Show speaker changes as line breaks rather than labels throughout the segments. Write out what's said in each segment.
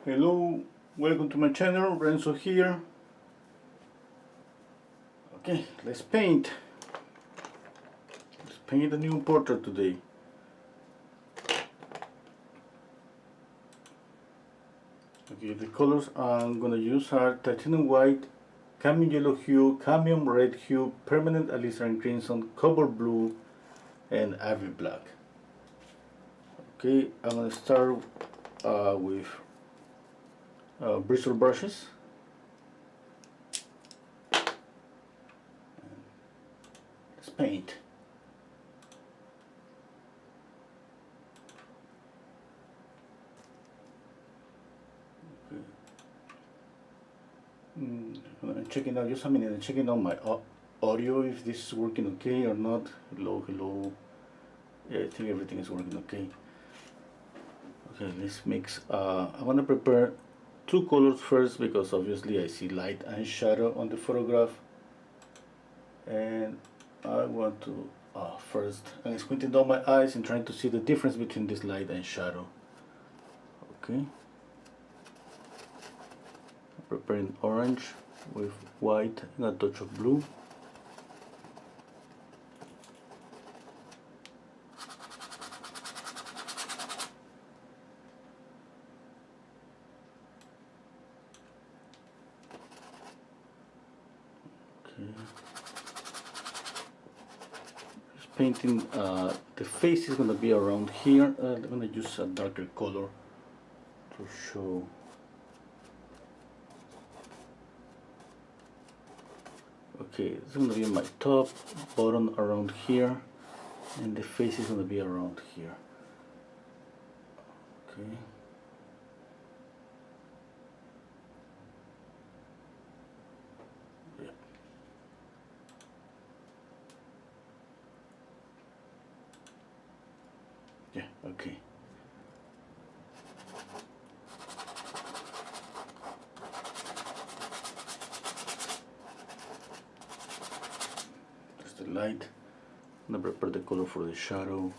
Hello, welcome to my channel, Renzo here. Okay, let's paint. Let's paint a new portrait today. Okay, the colors I'm gonna use are titanium white, cadmium yellow hue, cadmium red hue, permanent alizarin crimson, cobalt blue, and ivy black. Okay, I'm gonna start with bristle brushes. Let's paint. I'm checking out, just a minute, I'm checking out my audio, if this is working okay or not. Hello. Yeah, I think everything is working okay. Okay, let's mix. I want to prepare two colors first because obviously I see light and shadow on the photograph. And I want to first, I'm squinting down my eyes and trying to see the difference between this light and shadow. Okay. Preparing orange with white and a touch of blue. Okay. Just painting, the face is going to be around here. I'm going to use a darker color to show. Okay, it's going to be my top, bottom around here, and the face is going to be around here. Okay. Yeah. Yeah, okay. Just the light. I'm going to prepare the color for the shadow.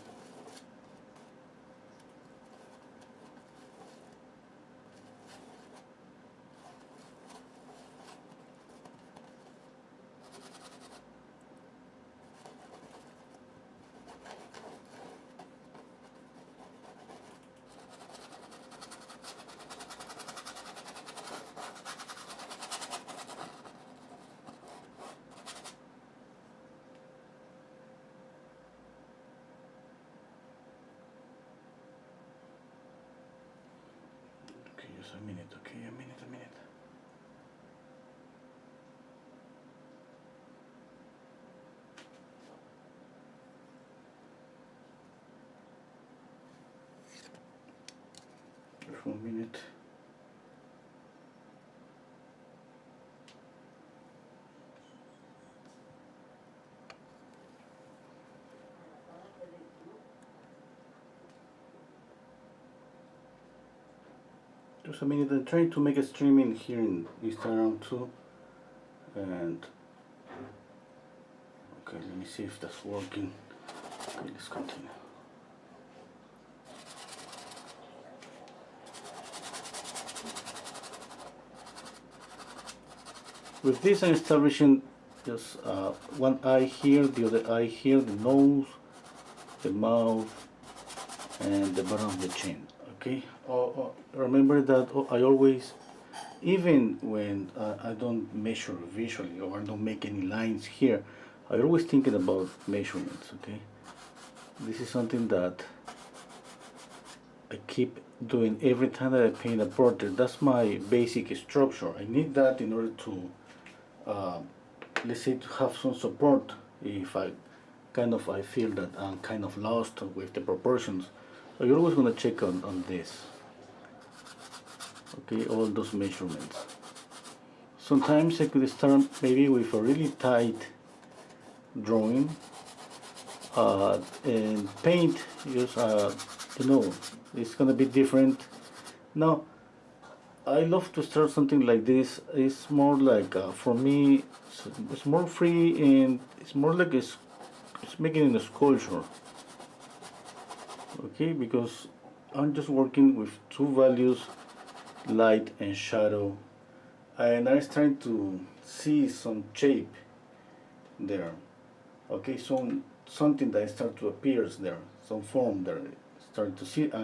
Okay, just a minute, okay, a minute. Just 1 minute. Just a minute. I'm trying to make a streaming here in Instagram too, and okay, let me see if that's working. Okay, let's continue. With this, I'm establishing just one eye here, the other eye here, the nose, the mouth, and the bottom of the chin. Okay. Remember that I always, even when I don't measure visually or I don't make any lines here, I always thinking about measurements. Okay. This is something that I keep doing every time that I paint a portrait. That's my basic structure. I need that in order to, let's say, to have some support if I feel that I'm kind of lost with the proportions. So you're always going to check on this. Okay, all those measurements. Sometimes I could start maybe with a really tight drawing and paint. Just it's gonna be different. Now I love to start something like this. It's more like for me, it's more free and it's more like it's making a sculpture. Okay, because I'm just working with two values light and shadow, and I'm trying to see some shape there. Okay, something that start to appears there, some form there. I'm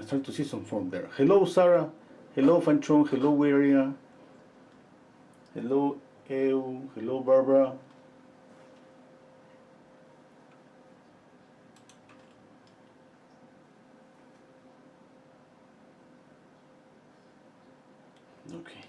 starting to see some form there. Hello, Sarah. Hello, Fanchon. Hello, Waria. Hello, Eu. Hello, Barbara. Okay.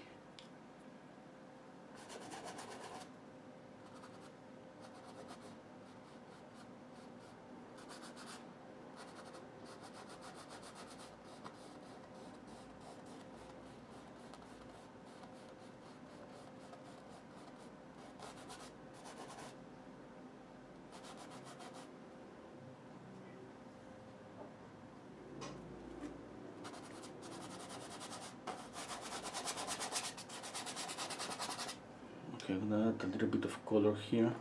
Okay, I'm gonna add a little bit of color here.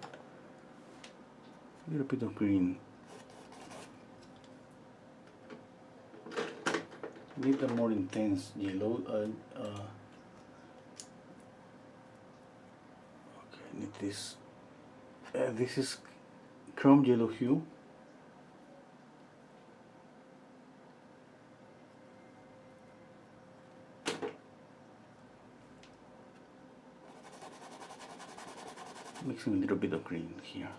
A little bit of green. Need a more intense yellow. Okay, I need this. This is chrome yellow hue. Mixing a little bit of green here.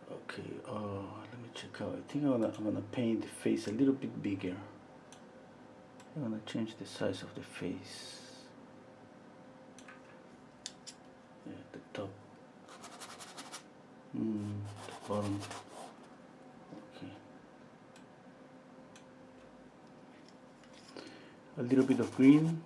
Okay, let me check out. I think I'm gonna paint the face a little bit bigger. I'm gonna change the size of the face. Yeah, the top. The bottom. Okay. A little bit of green.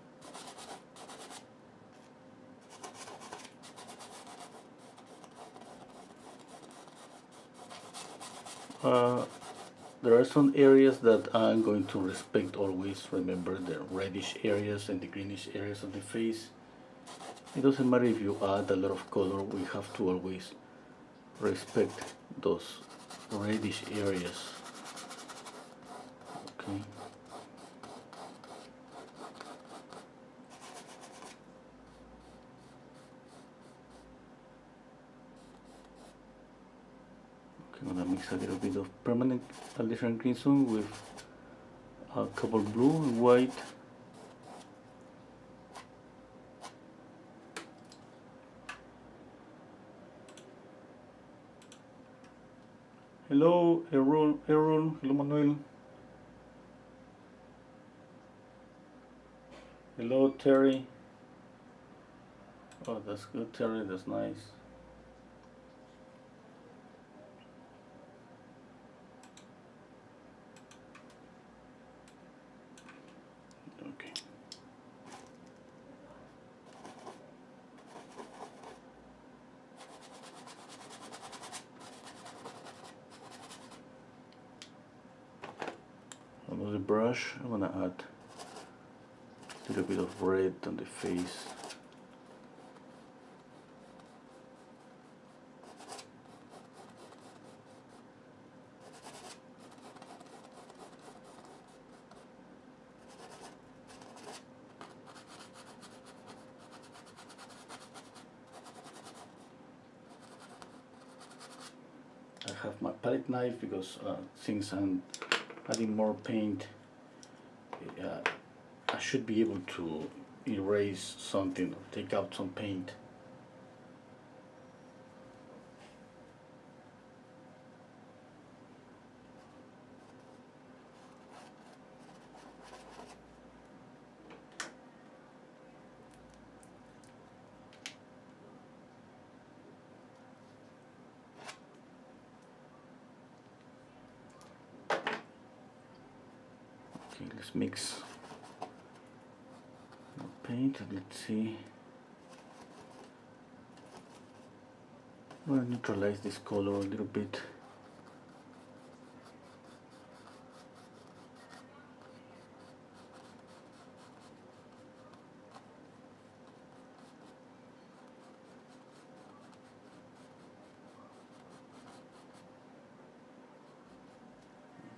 There are some areas that I'm going to respect always. Remember the reddish areas and the greenish areas of the face. It doesn't matter if you add a lot of color, we have to always respect those reddish areas. Okay. I'm gonna mix a little bit of permanent Alderan crimson with a couple blue and white. Hello, Aaron. Hello, Manuel. Hello, Terry. Oh, that's good, Terry. That's nice. Okay. Another brush. I'm gonna add a little bit of red on the face. I have my palette knife because since I'm adding more paint, I should be able to erase something or take out some paint. Okay, let's mix paint. Let's see. I'm going to neutralize this color a little bit.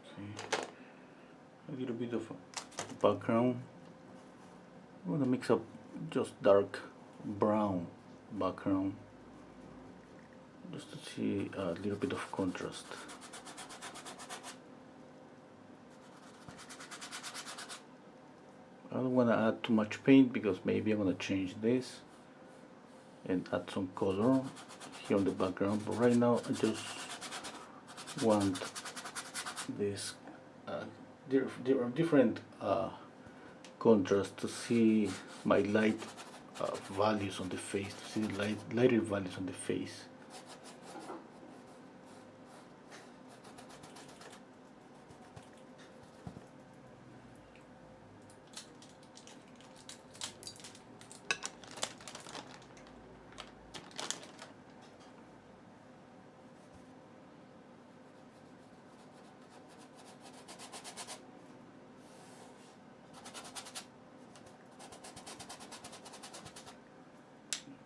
Okay. A little bit of background. I'm gonna mix up just dark brown background just to see a little bit of contrast. I don't want to add too much paint because maybe I'm going to change this and add some color here on the background, but right now I just want this different contrast to see my light values on the face, to see lighter values on the face.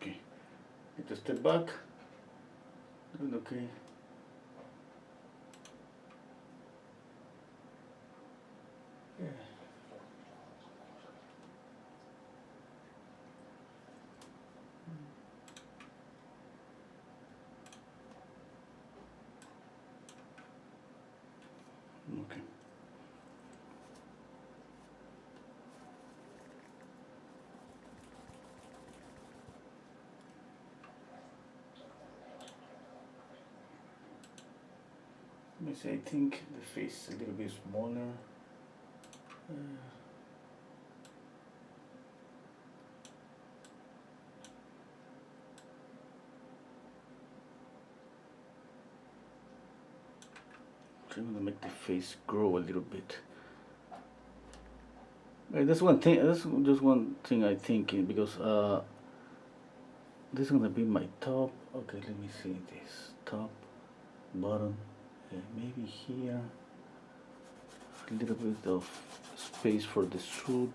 Okay, take a step back. Doing okay. Yeah. Okay. Let me see, I think the face is a little bit smaller. I'm gonna make the face grow a little bit. That's one thing. That's just one thing I'm thinking because this is gonna be my top. Okay, let me see this top, bottom. Maybe here a little bit of space for the suit.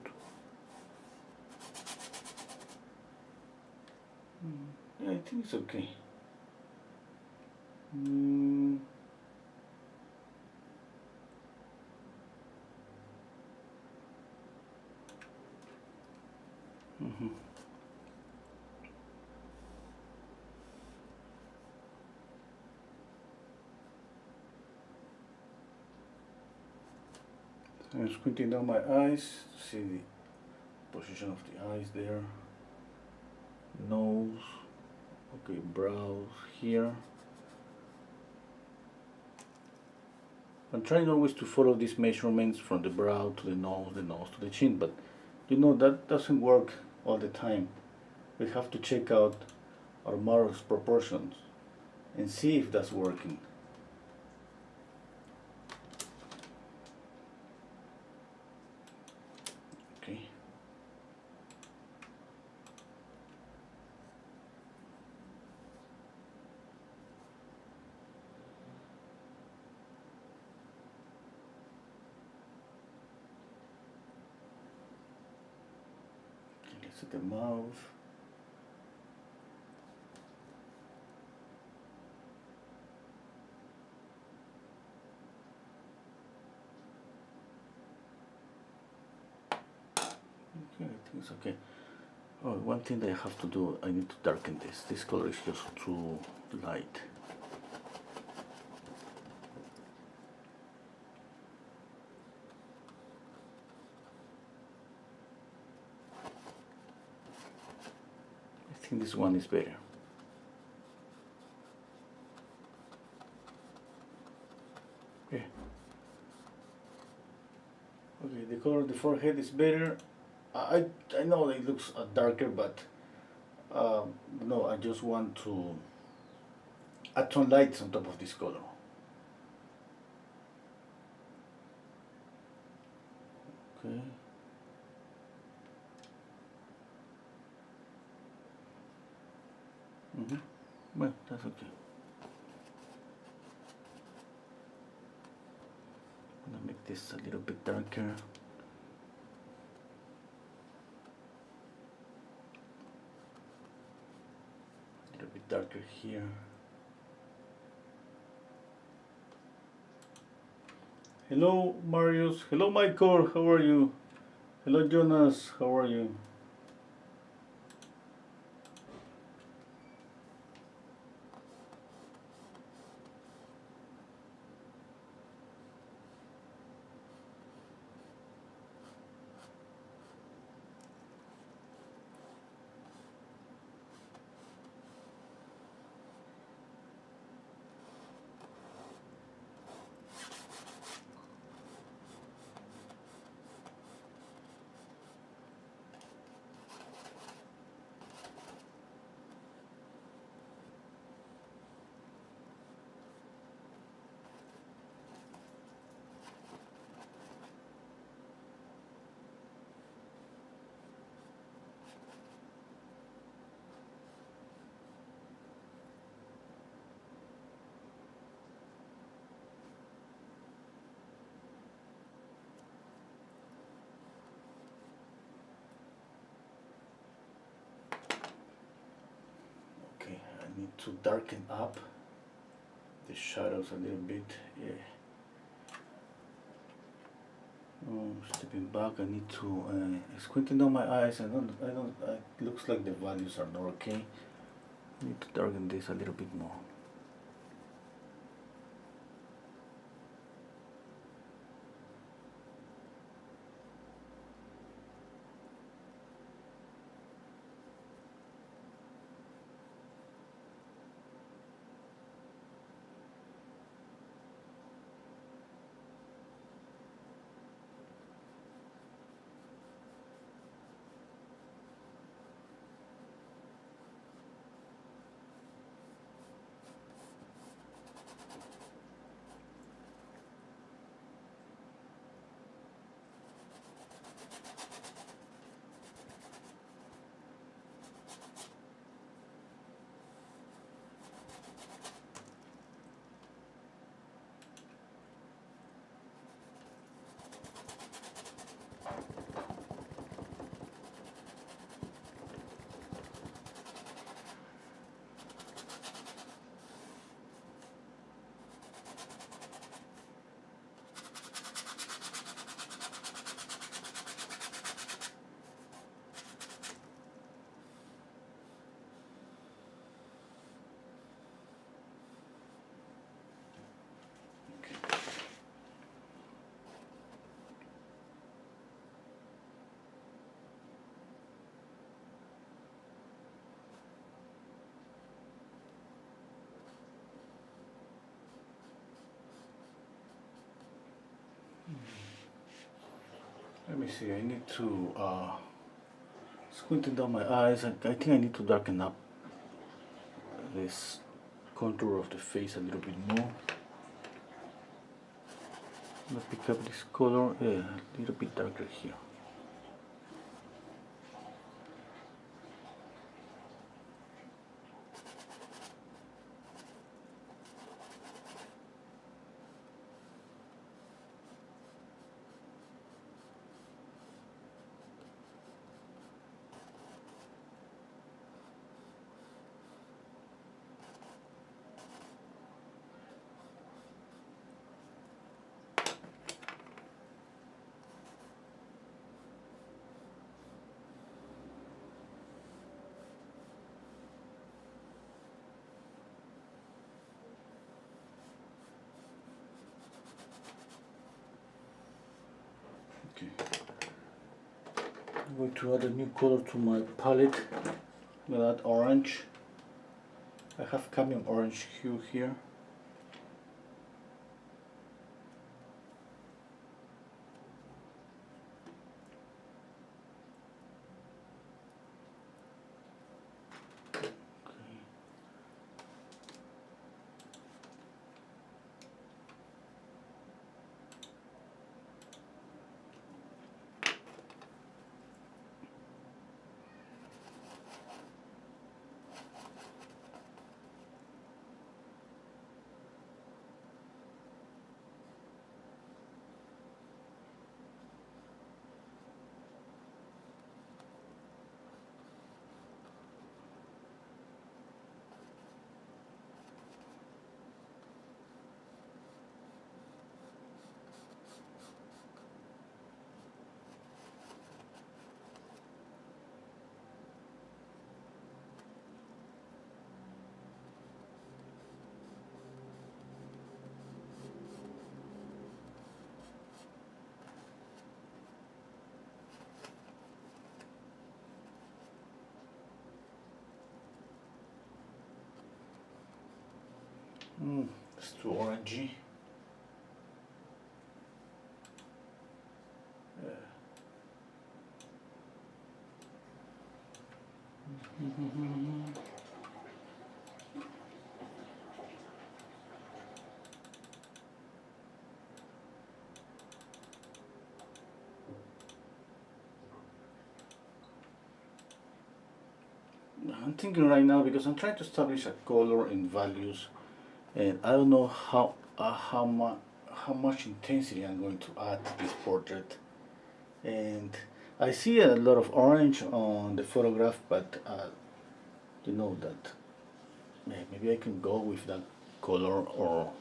Yeah, I think it's okay. I'm squinting down my eyes to see the position of the eyes there. Nose, okay, brows here. I'm trying always to follow these measurements from the brow to the nose to the chin, but you know that doesn't work all the time. We have to check out our model's proportions and see if that's working. Okay. Let's at the mouth. Okay, I think it's okay. Oh, one thing that I have to do, I need to darken this. This color is just too light. I think this one is better. Yeah. Okay, the color of the forehead is better. I know it looks darker, but no, I just want to add some lights on top of this color. Okay. Well, that's okay. I'm gonna make this a little bit darker. A little bit darker here. Hello, Marius. Hello, Michael. How are you? Hello Jonas, how are you? Okay, I need to darken up the shadows a little bit. Yeah. Stepping back, I need to squinting down my eyes. It looks like the values are not okay. I need to darken this a little bit more. Let me see, I need to squinting down my eyes. I think I need to darken up this contour of the face a little bit more. I'm gonna pick up this color, yeah, a little bit darker here. Okay. I'm going to add a new color to my palette. I'm going to add orange. I have cadmium orange hue here. It's too orangey. I'm thinking right now because I'm trying to establish a color and values, and I don't know how much intensity I'm going to add to this portrait. And I see a lot of orange on the photograph, but you know that maybe I can go with that color, or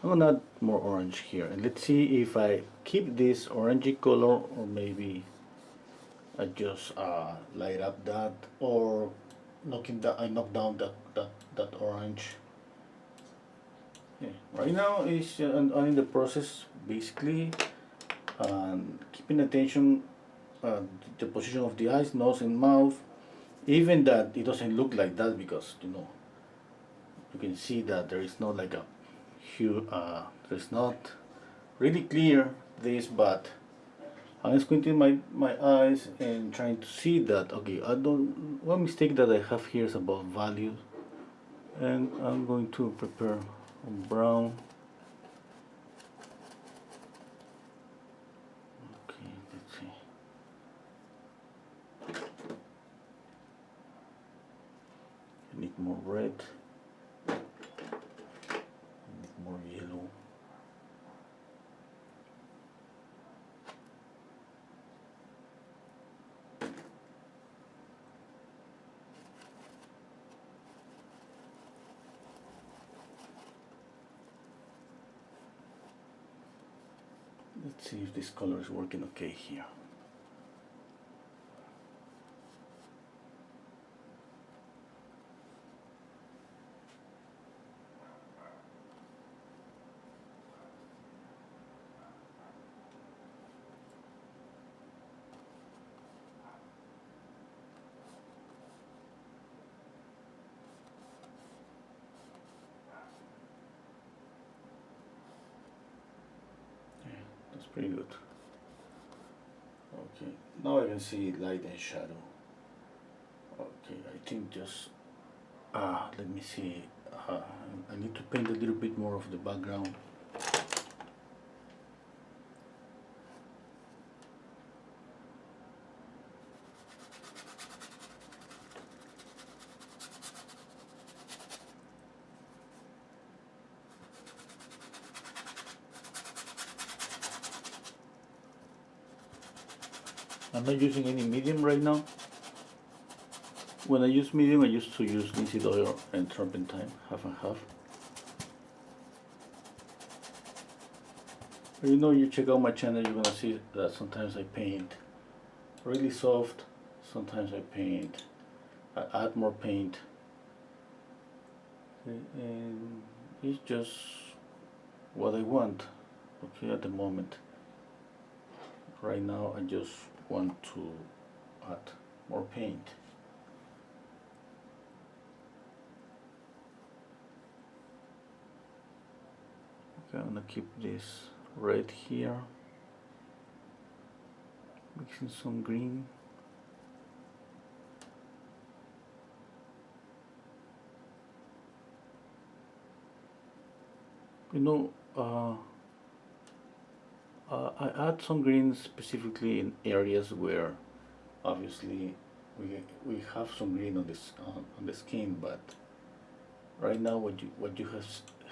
I'm gonna add more orange here. And let's see if I keep this orangey color, or maybe I just light up that, or I knock down that orange. Yeah. Right now is I'm in the process basically keeping attention the position of the eyes, nose, and mouth. Even that it doesn't look like that because you can see that there is not like a hue. There's not really clear this, but I'm squinting my eyes and trying to see that. Okay, I don't. One mistake that I have here is about value, and I'm going to prepare brown. Okay, let's see. I need more red. I need more yellow. Let's see if this color is working okay here. That's pretty good. Okay, now I can see light and shadow. Okay, I think just let me see. I need to paint a little bit more of the background. I'm not using any medium right now. When I use medium, I used to use linseed oil and turpentine, half and half. But you check out my channel, you're gonna see that sometimes I paint really soft, sometimes I add more paint. Okay, and it's just what I want, okay, at the moment. Right now I just want to add more paint. Okay, I'm gonna keep this red here, mixing some green. I add some greens specifically in areas where obviously we have some green on this on the skin, but right now what you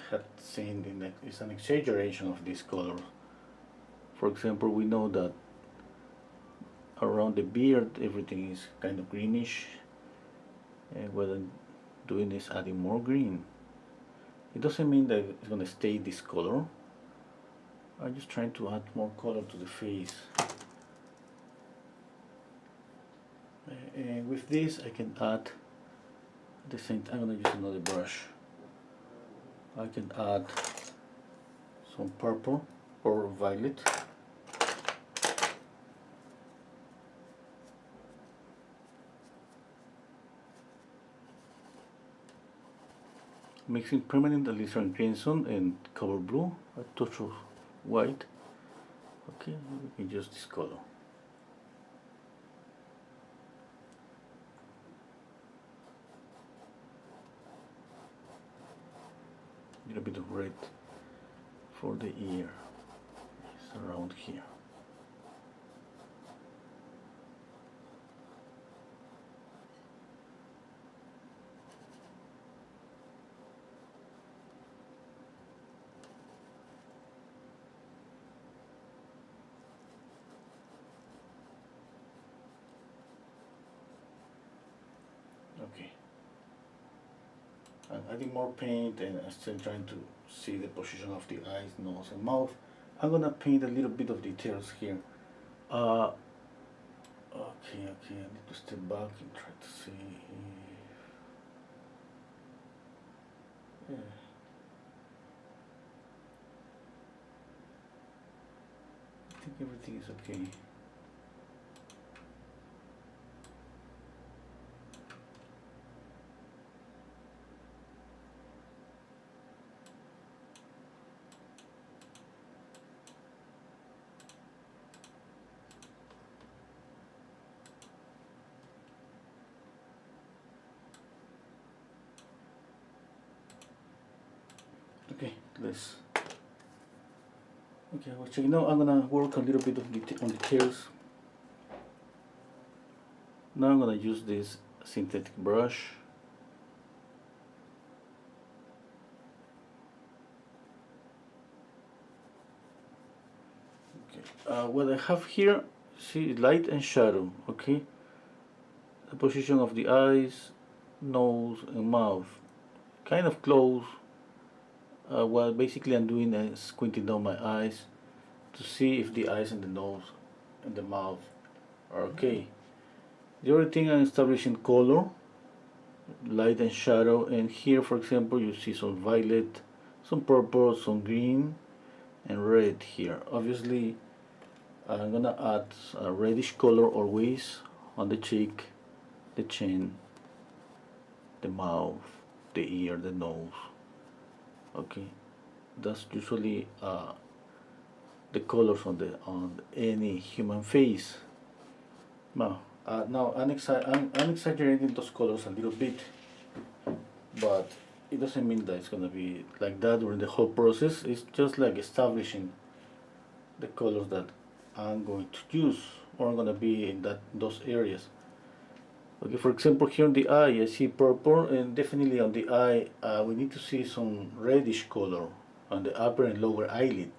had seen is an exaggeration of this color. For example, we know that around the beard everything is kind of greenish, and what I'm doing is adding more green. It doesn't mean that it's gonna stay this color. I'm just trying to add more color to the face. And with this I can add, at the same time I'm gonna use another brush. I can add some purple or violet. mixing permanent alizarin crimson and cover blue, a touch of white. Okay, we can use this color. A little bit of red for the ear. It's around here. Okay. I'm adding more paint and I'm still trying to see the position of the eyes, nose and mouth. I'm gonna paint a little bit of details here. Okay, I need to step back and try to see if, yeah. I think everything is okay. Okay, let's. Okay, we're checking now. I'm gonna work a little bit of on details. Now I'm gonna use this synthetic brush. Okay, what I have here, see, light and shadow. Okay, the position of the eyes, nose, and mouth, kind of close. What basically I'm doing is squinting down my eyes to see if the eyes and the nose and the mouth are okay. The other thing I'm establishing color, light and shadow, and here for example you see some violet, some purple, some green, and red here. Obviously I'm gonna add a reddish color always on the cheek, the chin, the mouth, the ear, the nose. Okay, that's usually the colors on any human face. Now, I'm exaggerating those colors a little bit, but it doesn't mean that it's gonna be like that during the whole process. It's just like establishing the colors that I'm going to use or I'm gonna be in those areas. Okay, for example, here on the eye, I see purple, and definitely on the eye, we need to see some reddish color on the upper and lower eyelid.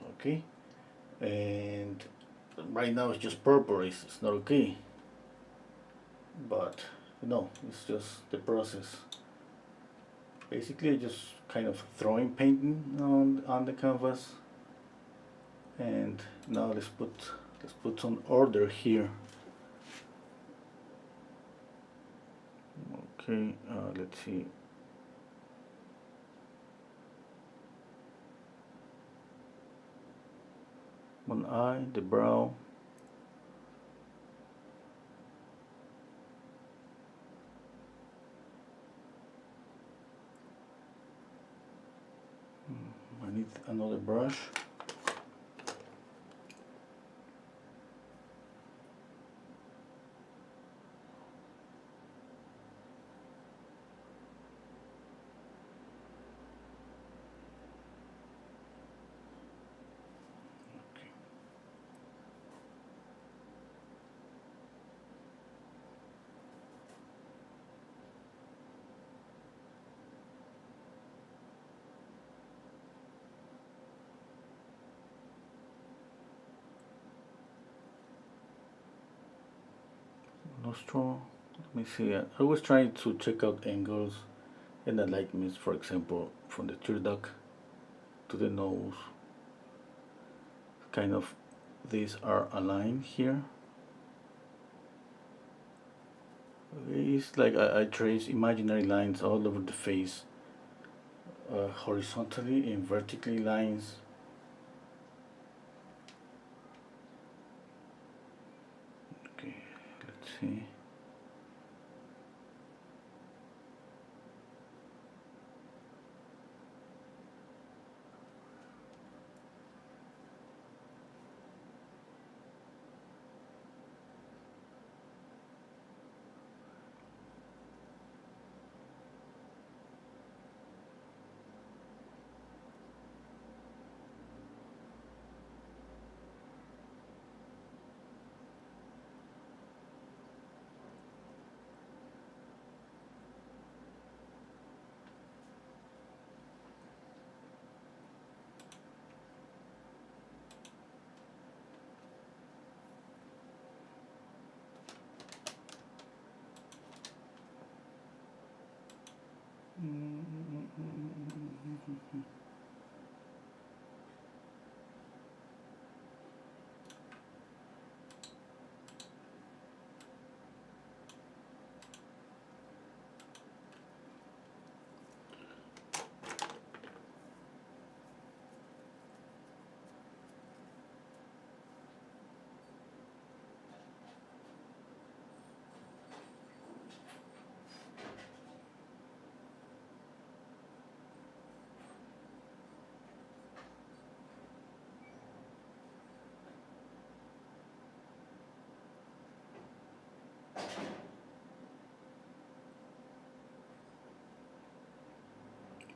Okay, and right now it's just purple, it's not okay. But, it's just the process. Basically, just kind of throwing painting on the canvas. And now let's put some order here. Okay, let's see. One eye, the brow. I need another brush. Nostril. Let me see. I was trying to check out angles and alignments, for example, from the tear duct to the nose. Kind of these are aligned here. It's like I trace imaginary lines all over the face, horizontally and vertically lines. Okay, let's see.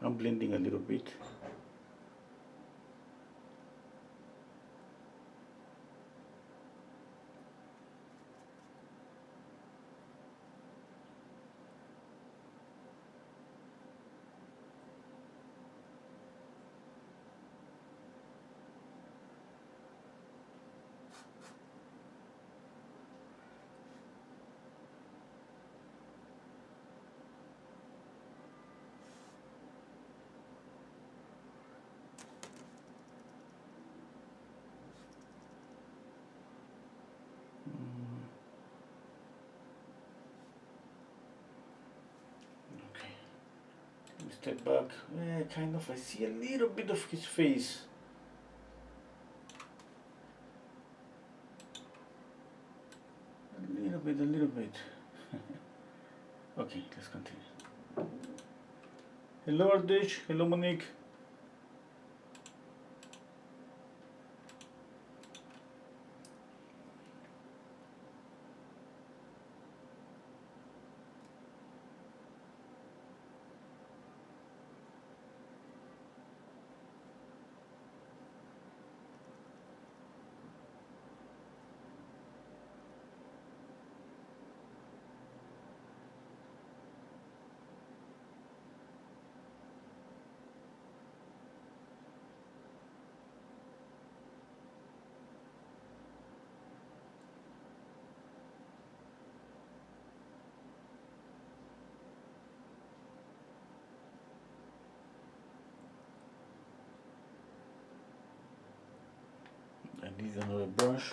I'm blending a little bit. Step back. Kind of, I see a little bit of his face. A little bit. Okay, let's continue. Hello Ardish, hello Monique. I need another brush.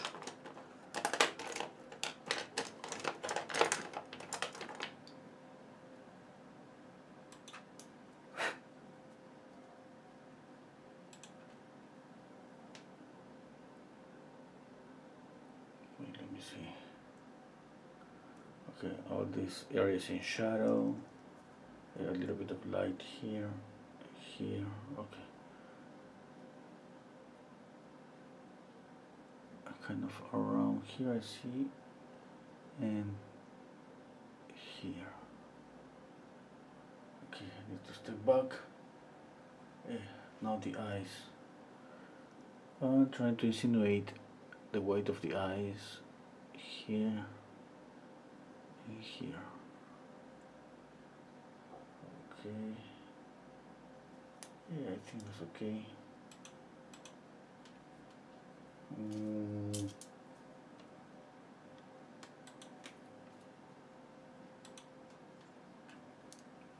Wait, let me see. Okay, all these areas in shadow. A little bit of light here, here. Okay. Kind of around here I see, and here. Okay, I need to step back. Now the eyes. I'm trying to insinuate the white of the eyes here and here. Okay. Yeah, I think that's okay.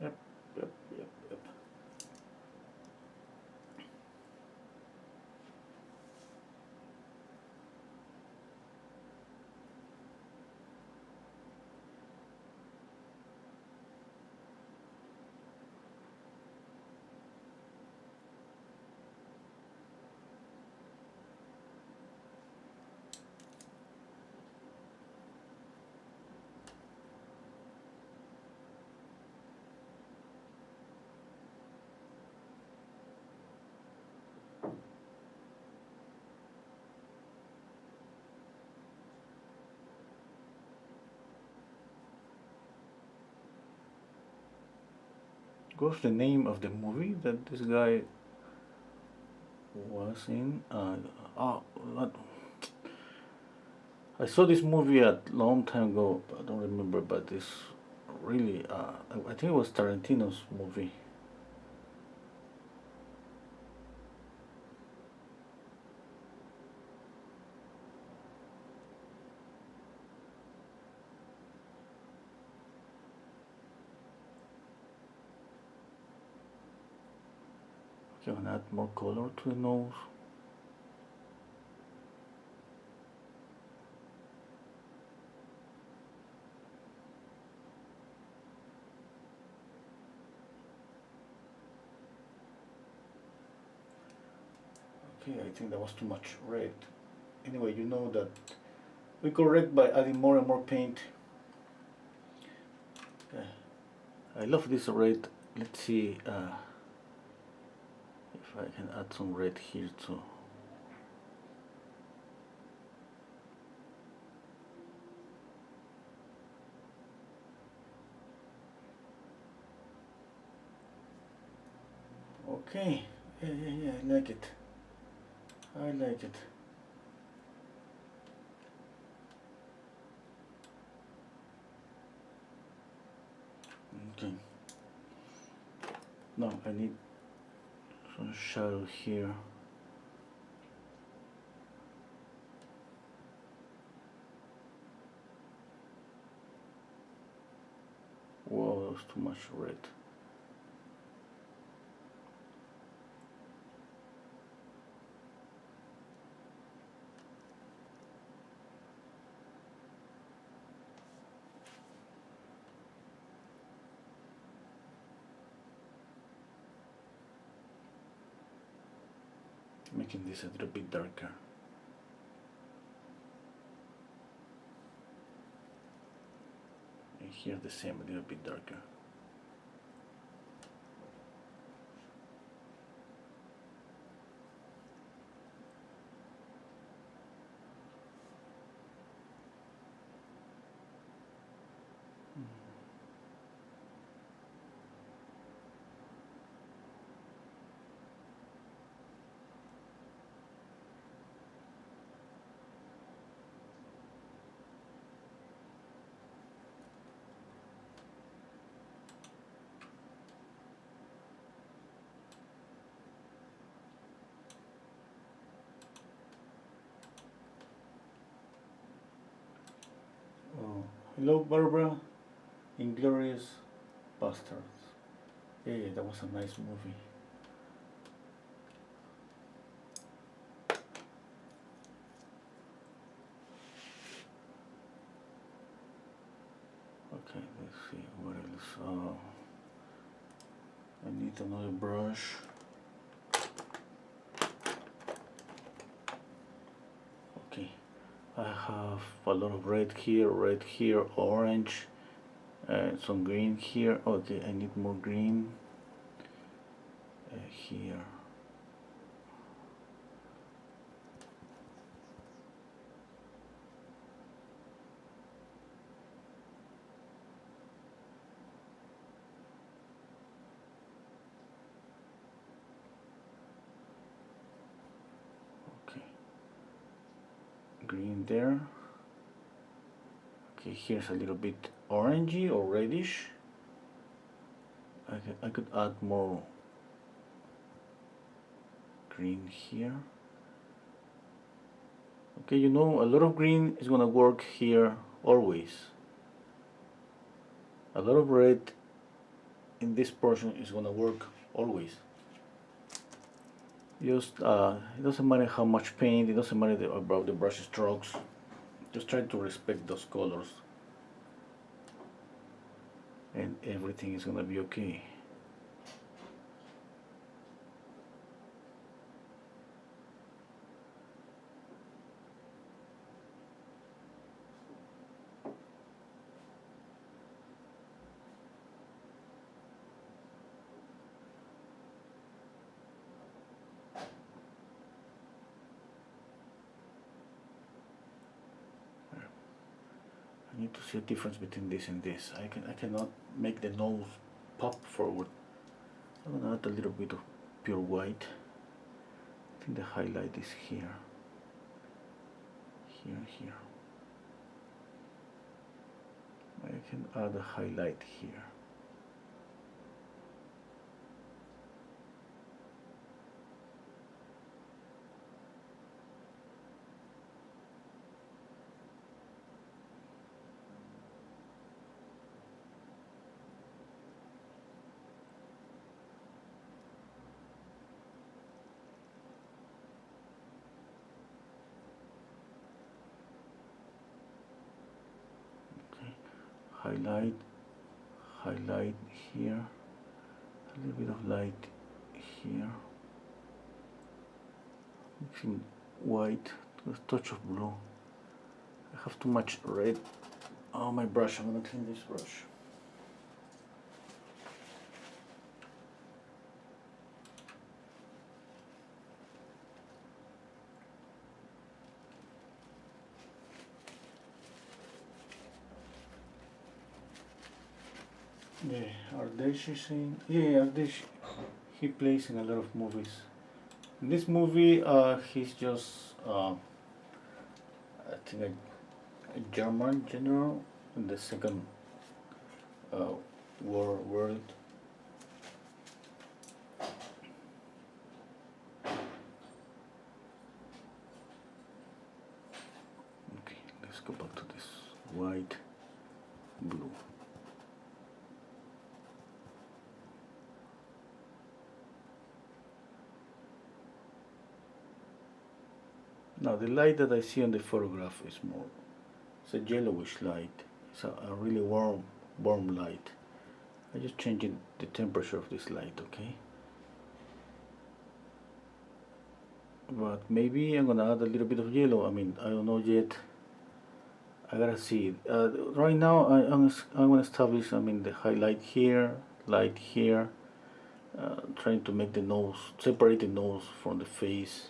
Yep. What's the name of the movie that this guy was in? I saw this movie a long time ago. I don't remember, but this really, I think it was Tarantino's movie. Okay, I'm gonna add more color to the nose. Okay, I think that was too much red. Anyway, you know that we correct by adding more and more paint. Okay. I love this red. Let's see if I can add some red here too. Okay, yeah, I like it. I like it. Okay. Now I need some shadow here. Whoa, that was too much red. Making this a little bit darker. And here the same, a little bit darker. Oh, hello Barbara, Inglorious Bastards. Yeah, that was a nice movie. Okay, let's see what else. I need another brush. Okay, I have a lot of red here, orange, and some green here. Okay, I need more green here. Okay, green there. Okay, here's a little bit orangey or reddish. I could add more green here. Okay, you know, a lot of green is gonna work here always. A lot of red in this portion is gonna work always. Just it doesn't matter how much paint, it doesn't matter about the brush strokes. Just try to respect those colors, and everything is gonna be okay. I need to see a difference between this and this. I cannot make the nose pop forward. I'm gonna add a little bit of pure white. I think the highlight is here. Here. I can add a highlight here. Highlight here, a little bit of light here, mixing white with a touch of blue. I have too much red. Oh, my brush, I'm gonna clean this brush. Yeah, are they saying? Yeah, are they he plays in a lot of movies. In this movie, he's just I think a German general in the second uh, world. Okay, let's go back to this white, blue. Now the light that I see on the photograph is more, it's a yellowish light. It's a really warm light. I just changing the temperature of this light, okay? But maybe I'm gonna add a little bit of yellow. I mean, I don't know yet. I gotta see it. Right now, I'm gonna establish. I mean, the highlight here, light here. Trying to make the nose, separate the nose from the face,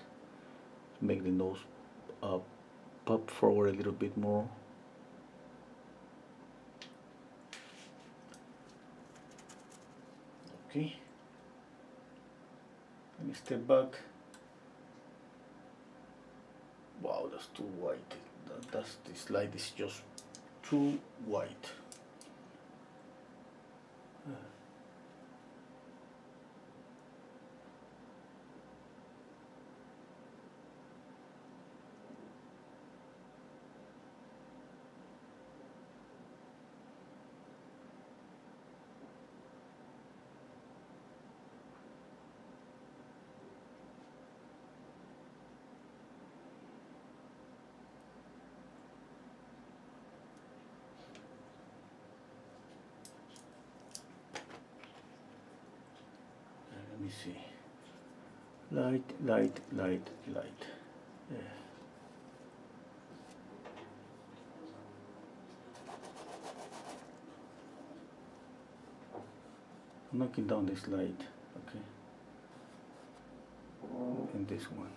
make the nose uh, pop forward a little bit more. Okay. Let me step back. Wow, that's too white. This light is just too white. Let me see. Light, light, light, light. Yeah. I'm knocking down this light, okay? And this one.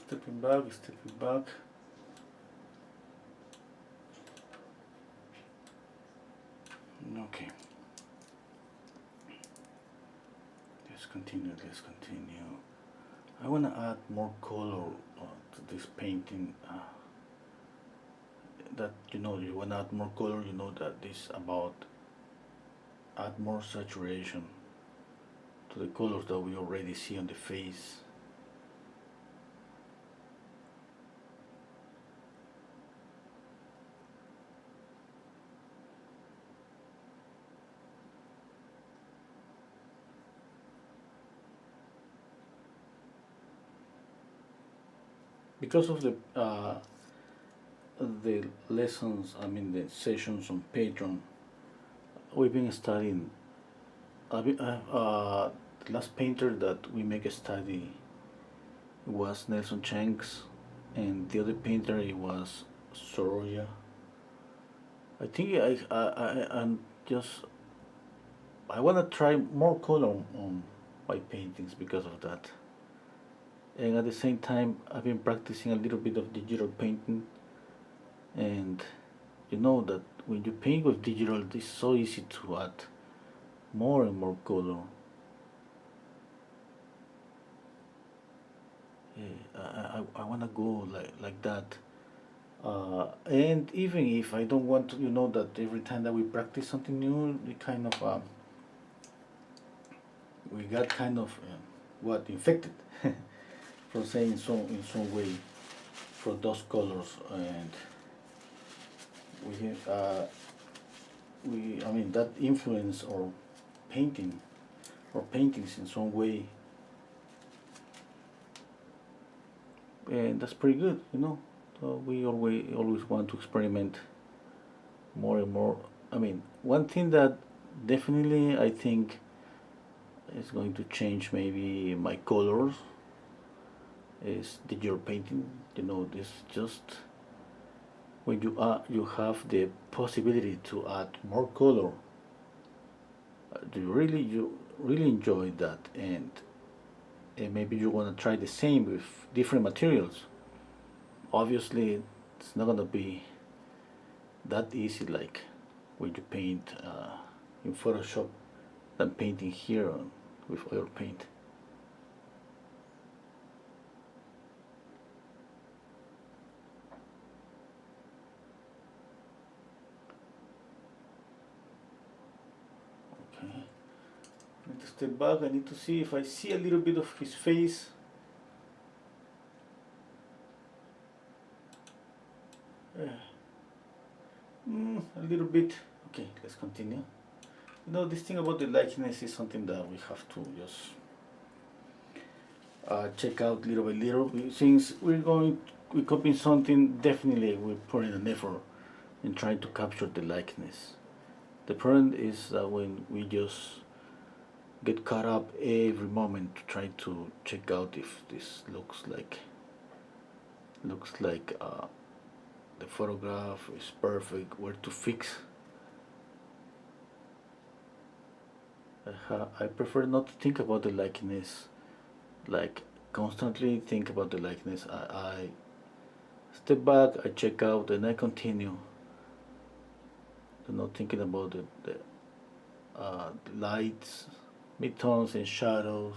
Stepping back, stepping back. Okay. Let's continue, let's continue. I want to add more color to this painting. That you want to add more color, that this about add more saturation to the colors that we already see on the face. Because of the the lessons, I mean the sessions on Patreon, we've been studying. The last painter that we make a study was Nelson Chanks, and the other painter it was Sorolla. I think I'm just I want to try more color on my paintings because of that. And at the same time, I've been practicing a little bit of digital painting, and you know that when you paint with digital, it's so easy to add more and more color. I want to go like that. And even if I don't want to, you know, that every time that we practice something new, we kind of we got kind of what infected from saying in some way for those colors, and we I mean that influence or painting or paintings in some way, and that's pretty good, you know. So we always want to experiment more and more. I mean, one thing that definitely I think is going to change maybe my colors is digital painting. You know, this just when you have the possibility to add more color. You really enjoy that, and maybe you want to try the same with different materials. Obviously, it's not gonna be that easy like when you paint in Photoshop than painting here with oil paint. Okay, I need to step back. I need to see if I see a little bit of his face. A little bit. Okay, let's continue. You know, this thing about the likeness is something that we have to just check out little by little. Since we're copying something, definitely we're putting an effort in trying to capture the likeness. The problem is that when we just get caught up every moment to try to check out if this looks like the photograph is perfect, where to fix. I prefer not to think about the likeness, like constantly think about the likeness. I step back, I check out, and I continue. Not thinking about the lights, midtones, and shadows.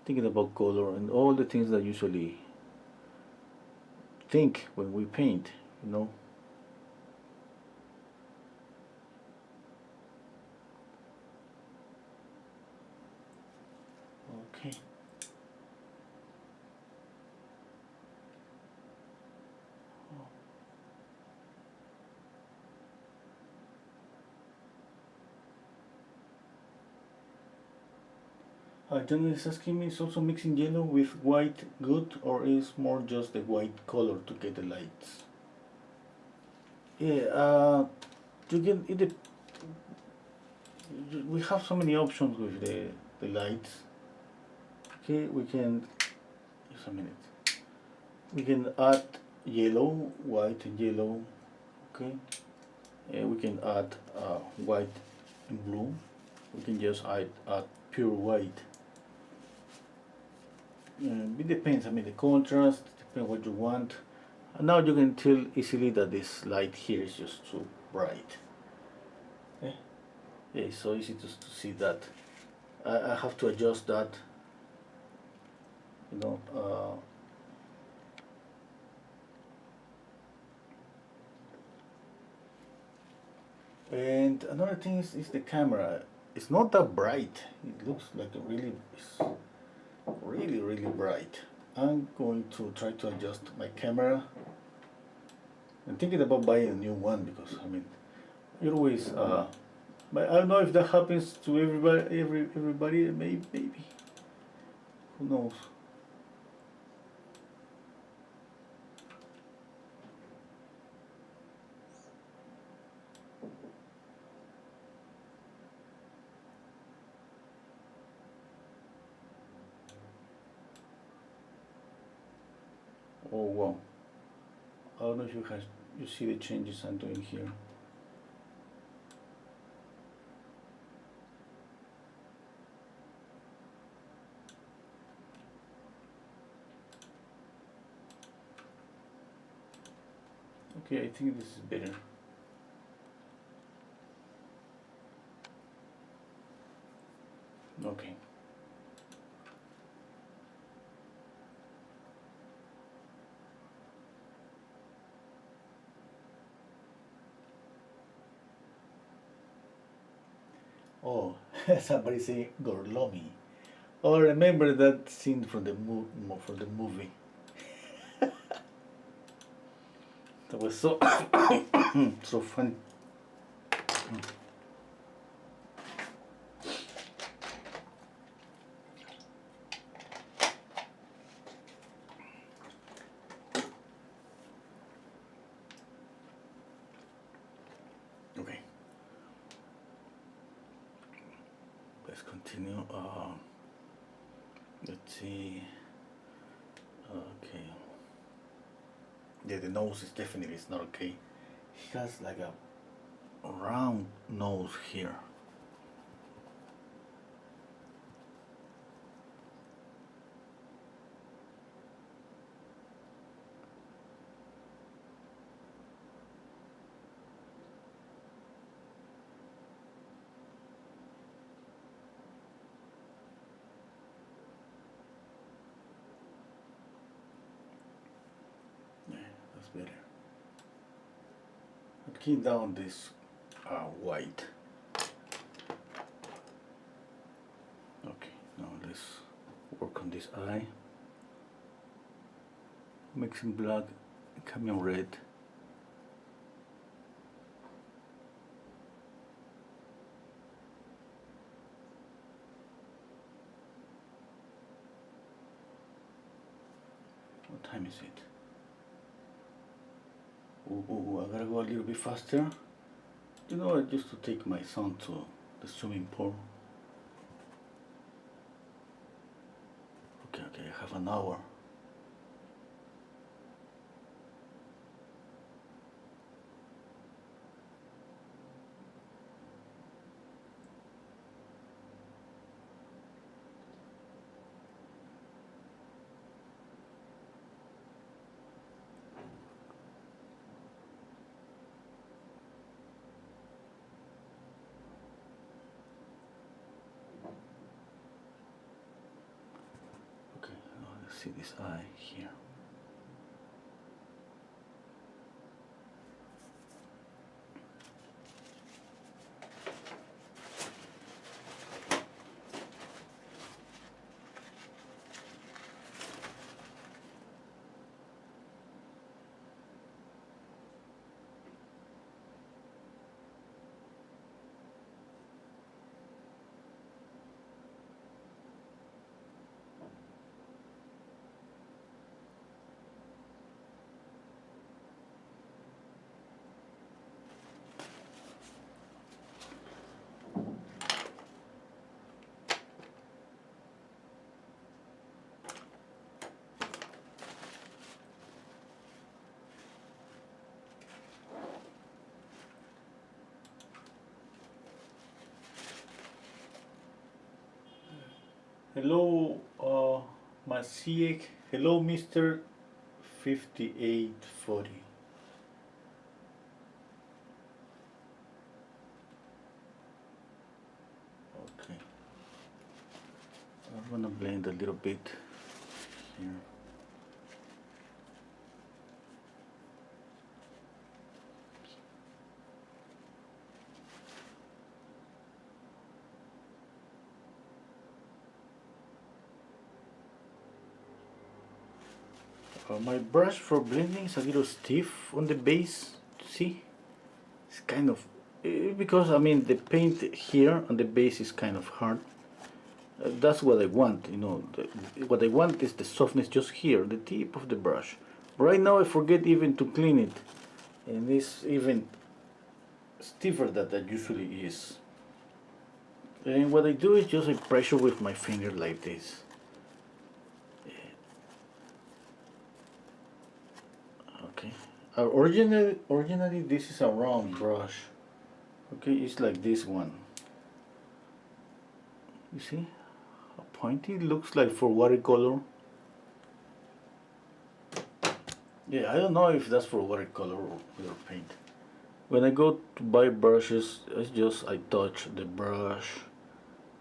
Thinking about color and all the things that usually think when we paint. You know. Okay. John is asking me, is also mixing yellow with white good, or is more just the white color to get the lights? Yeah, you can either, we have so many options with the lights. Okay, we can, just a minute. We can add yellow, white and yellow, okay? We can add white and blue. We can just add pure white. It depends. I mean, the contrast depends what you want. And now you can tell easily that this light here is just too bright. Yeah, yeah, it's so easy to see that. I have to adjust that. You know. And another thing is the camera. It's not that bright. It looks like it's really bright. I'm going to try to adjust my camera. I'm thinking about buying a new one because I mean, you always. But I don't know if that happens to everybody. Everybody, maybe. Who knows? Oh wow. I don't know if you see the changes I'm doing here. Okay, I think this is better. Okay. Oh, somebody say Gorlomi. Oh, remember that scene from the movie? That was so so funny. Okay, let's continue. Let's see. Okay. Yeah, the nose is definitely is not okay. He has like a round nose here. Yeah, that's better. I'll keep down this white. Okay, now let's work on this eye. Mixing black, coming red. What time is it? I gotta go a little bit faster. You know, I used to take my son to the swimming pool. Okay, I have an hour. Okay, now let's see this eye here. Hello, Masiek. Hello, Mr. 5840. Okay. I'm gonna blend a little bit here. My brush for blending is a little stiff on the base. See, it's kind of because I mean the paint here on the base is kind of hard. That's what I want, you know. What I want is the softness just here, the tip of the brush. Right now I forget even to clean it, and it's even stiffer than that usually is. And what I do is just I pressure with my finger like this. Originally this is a round brush. Okay, it's like this one. You see how pointy it looks like for watercolor. Yeah, I don't know if that's for watercolor or real paint. When I go to buy brushes, it's just I touch the brush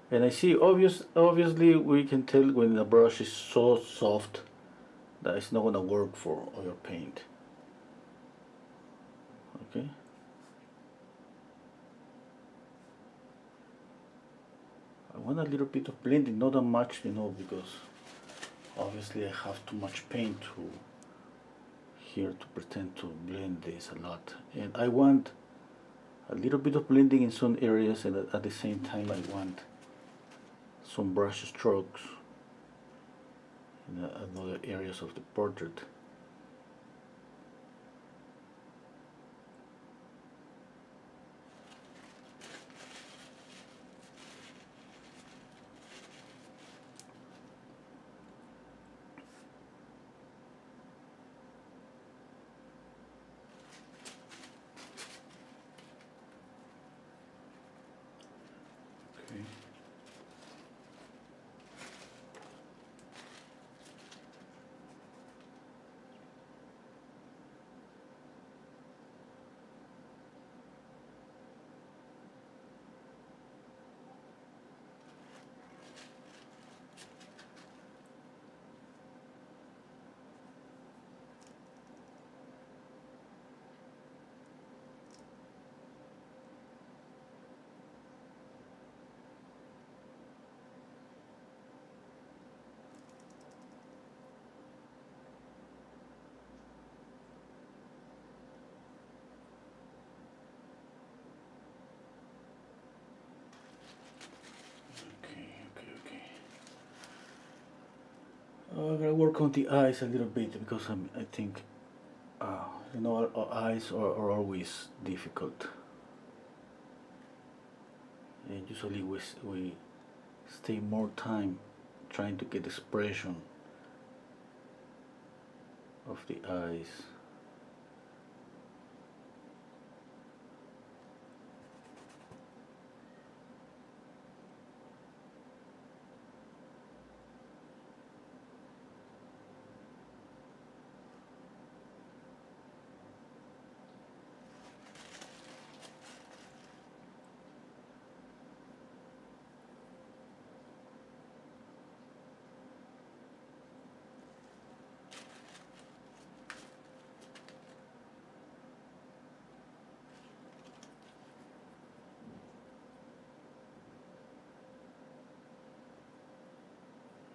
and I see obviously we can tell when the brush is so soft that it's not gonna work for oil paint. Okay. I want a little bit of blending, not that much, because obviously I have too much paint here to pretend to blend this a lot. And I want a little bit of blending in some areas, and at the same time I want some brush strokes in other areas of the portrait. Okay. Okay. I'm gonna work on the eyes a little bit because I think, our eyes are always difficult. And usually we stay more time trying to get expression of the eyes.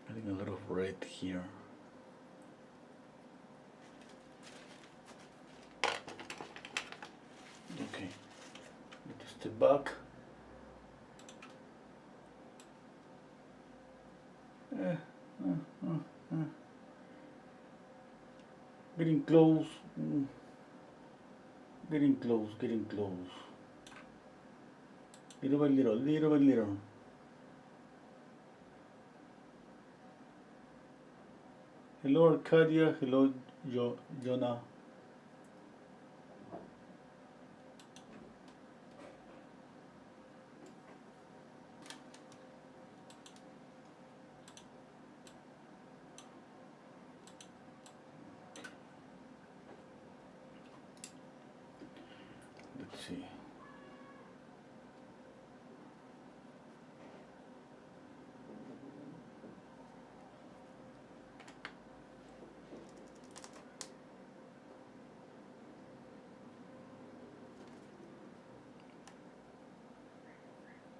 Adding a lot of red here. Okay, let us step back. Getting close. Getting close. Getting close. Little by little. Little by little. Hello Arcadia. Hello Jonah. Let's see.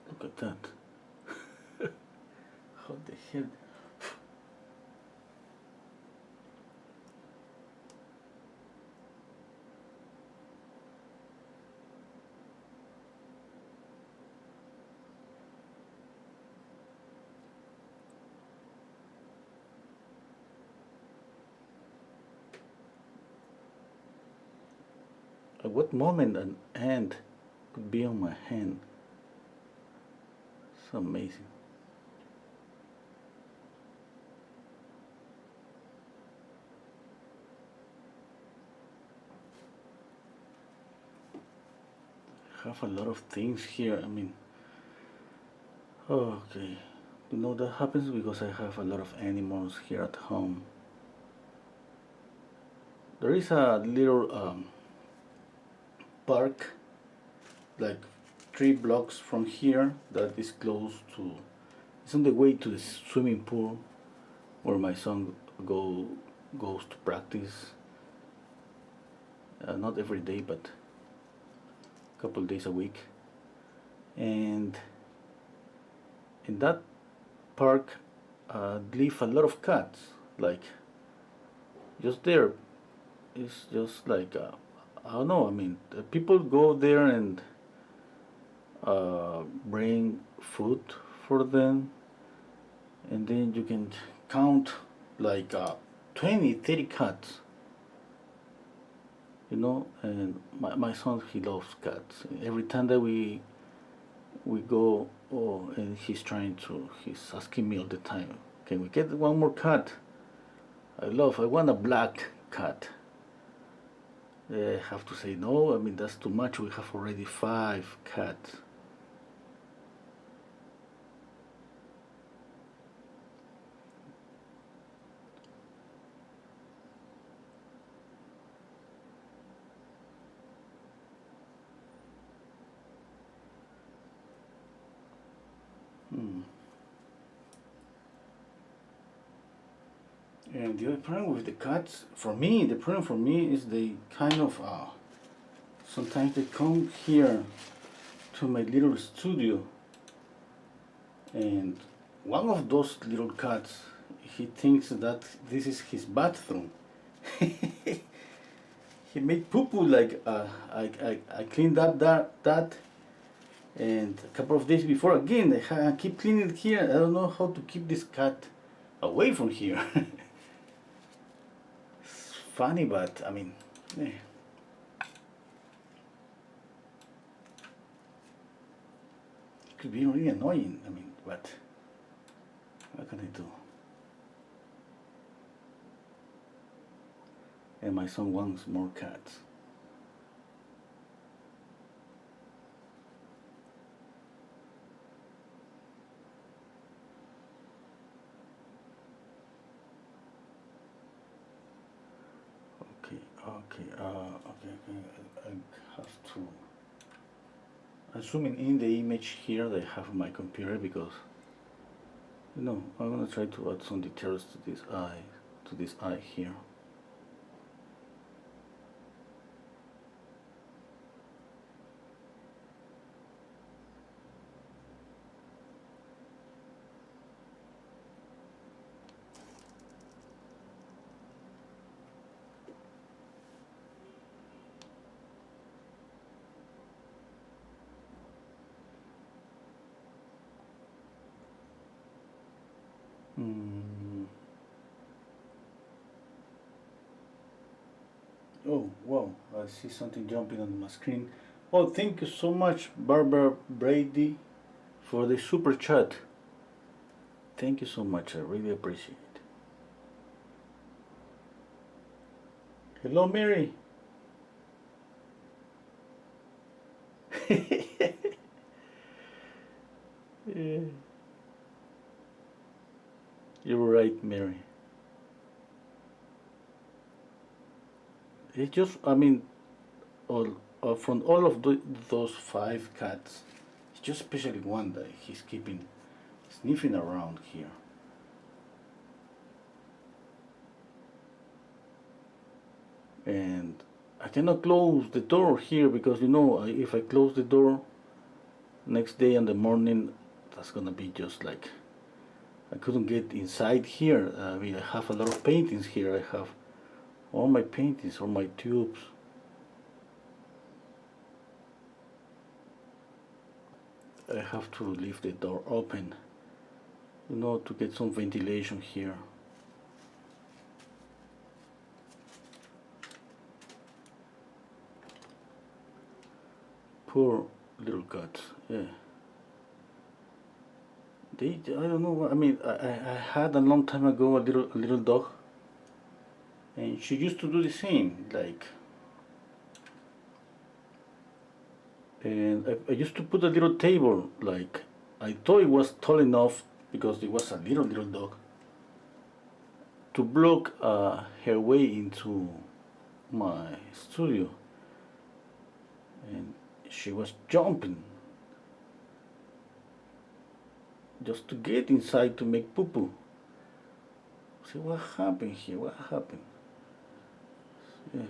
Look at that. How the hell? At what moment an ant could be on my hand? It's amazing. have a lot of things here. I mean, okay. You know that happens because I have a lot of animals here at home. There is a little park like 3 blocks from here that is close to. It's on the way to the swimming pool where my son goes to practice. Not every day, but a couple days a week. And in that park live a lot of cats. Like just there, it's just like I don't know. I mean, people go there and bring food for them, and then you can count like 20, 30 cats. You know, and my son, he loves cats. Every time that we go, oh, and he's asking me all the time, can we get one more cat? I want a black cat. I have to say no. I mean, that's too much. We have already 5 cats. Hmm. And the other problem with the cats, the problem for me is they kind of, sometimes they come here to my little studio, and one of those little cats, he thinks that this is his bathroom. He made poo poo like I cleaned up that, and a couple of days before again I keep cleaning it here. I don't know how to keep this cat away from here. It's funny, but I mean, eh, it could be really annoying. I mean, but what can I do? And my son wants more cats. Okay. I have to. I'm zooming in the image here that I have on my computer because, you know, I'm gonna try to add some details to this eye here. Oh, wow, I see something jumping on my screen. Oh, thank you so much, Barbara Brady, for the super chat. Thank you so much, I really appreciate it. Hello, Mary. Yeah. You're right, Mary. It just, I mean, all, from all of those 5 cats, it's just especially one that he's keeping sniffing around here. And I cannot close the door here because, you know, if I close the door next day in the morning, that's gonna be just like I couldn't get inside here. I mean, I have a lot of paintings here. I have all my paintings, all my tubes. I have to leave the door open, you know, to get some ventilation here. Poor little cats, yeah. I don't know. I mean, I had a long time ago a little dog, and she used to do the same. Like And I used to put a little table, like I thought it was tall enough because it was a little dog to block her way into my studio, and she was jumping just to get inside to make poo poo. See what happened here? What happened? Yeah.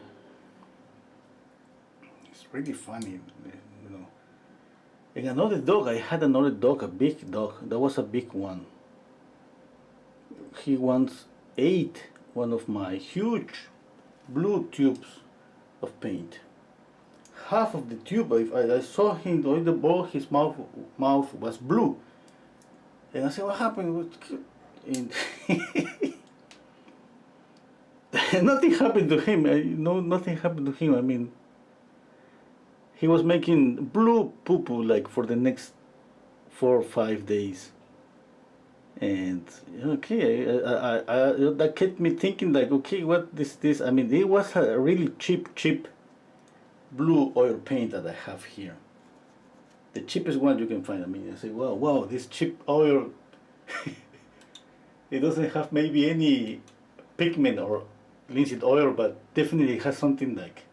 It's really funny, you know. And another dog, I had another dog, a big dog. That was a big one. He once ate one of my huge blue tubes of paint. Half of the tube, I saw him during the ball, his mouth was blue. And I said, what happened? And nothing happened to him. No, nothing happened to him. I mean, he was making blue poo poo like for the next 4 or 5 days. And okay, that kept me thinking like, okay, what is this? I mean, it was a really cheap blue oil paint that I have here. The cheapest one you can find. I mean, I say, wow, this cheap oil. It doesn't have maybe any pigment or linseed oil, but definitely has something like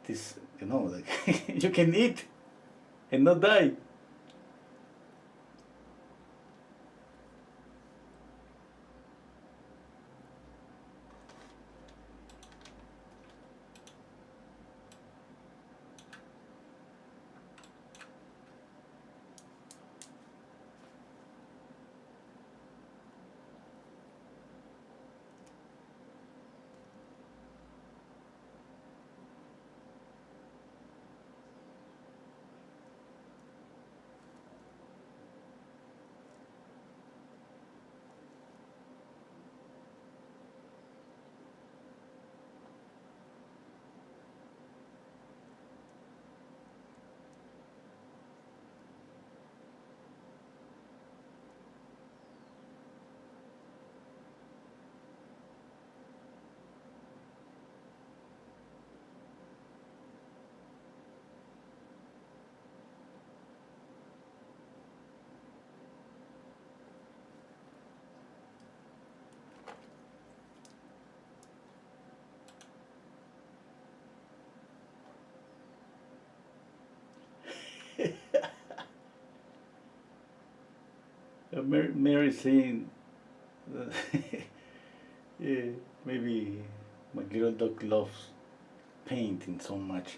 this, like you can eat and not die. Mary saying, yeah, maybe my little dog loves painting so much.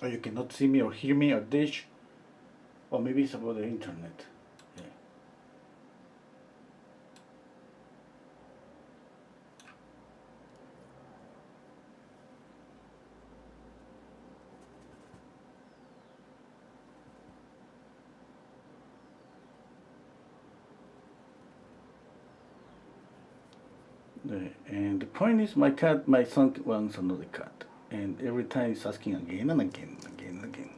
Or you cannot see me or hear me or dish, or maybe it's about the internet. And the point is, my son wants another cat, and every time he's asking again and again, again and again.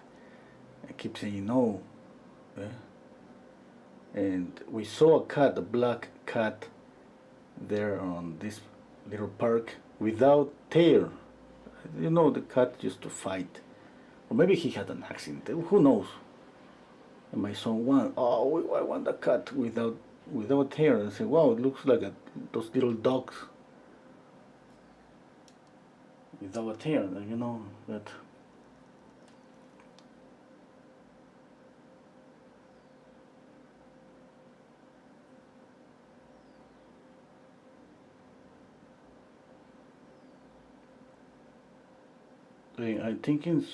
I keep saying no. And we saw a black cat, there on this little park without tail. The cat used to fight, or maybe he had an accident. Who knows? And my son I want a cat without hair. I say, wow, it looks like those little dogs without hair. That. I'm thinking,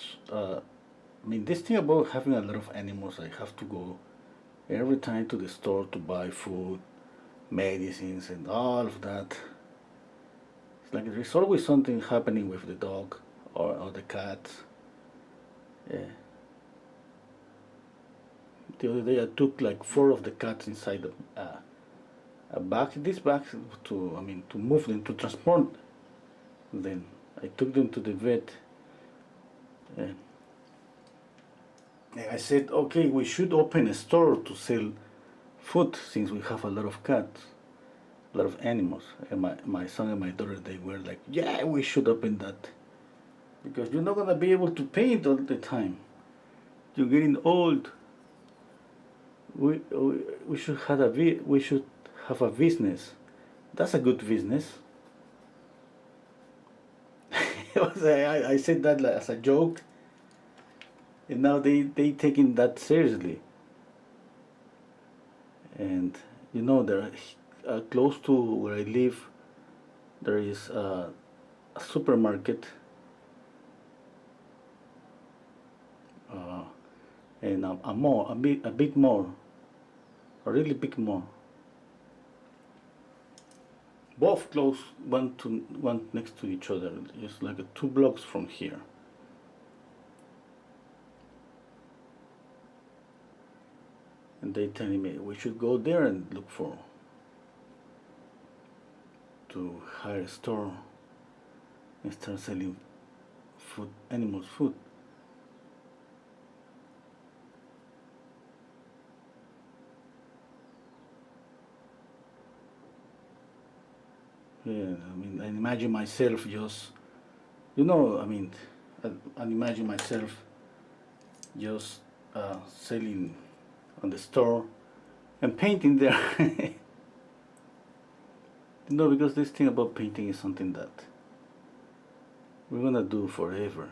this thing about having a lot of animals, I have to go every time to the store to buy food, medicines, and all of that. It's like there's always something happening with the dog or the cat. Yeah. The other day I took like 4 of the cats inside a bag. This bag to move them, to transport them. I took them to the vet. And I said, okay, we should open a store to sell food since we have a lot of cats. a lot of animals. And my son and my daughter, they were like, yeah, we should open that. Because you're not gonna be able to paint all the time. You're getting old. We should have we should have a business. That's a good business. I said that as a joke, and now they taking that seriously. And you know, there close to where I live, there is a supermarket, uh, and a mall, a big mall, a really big mall. Both close, one next to each other. It's like 2 blocks from here. And they telling me we should go there and look for to hire a store and start selling food, animals food. Yeah, I mean, I imagine myself just, you know, I mean, I imagine myself just selling on the store and painting there. You know, because this thing about painting is something that we're gonna do forever.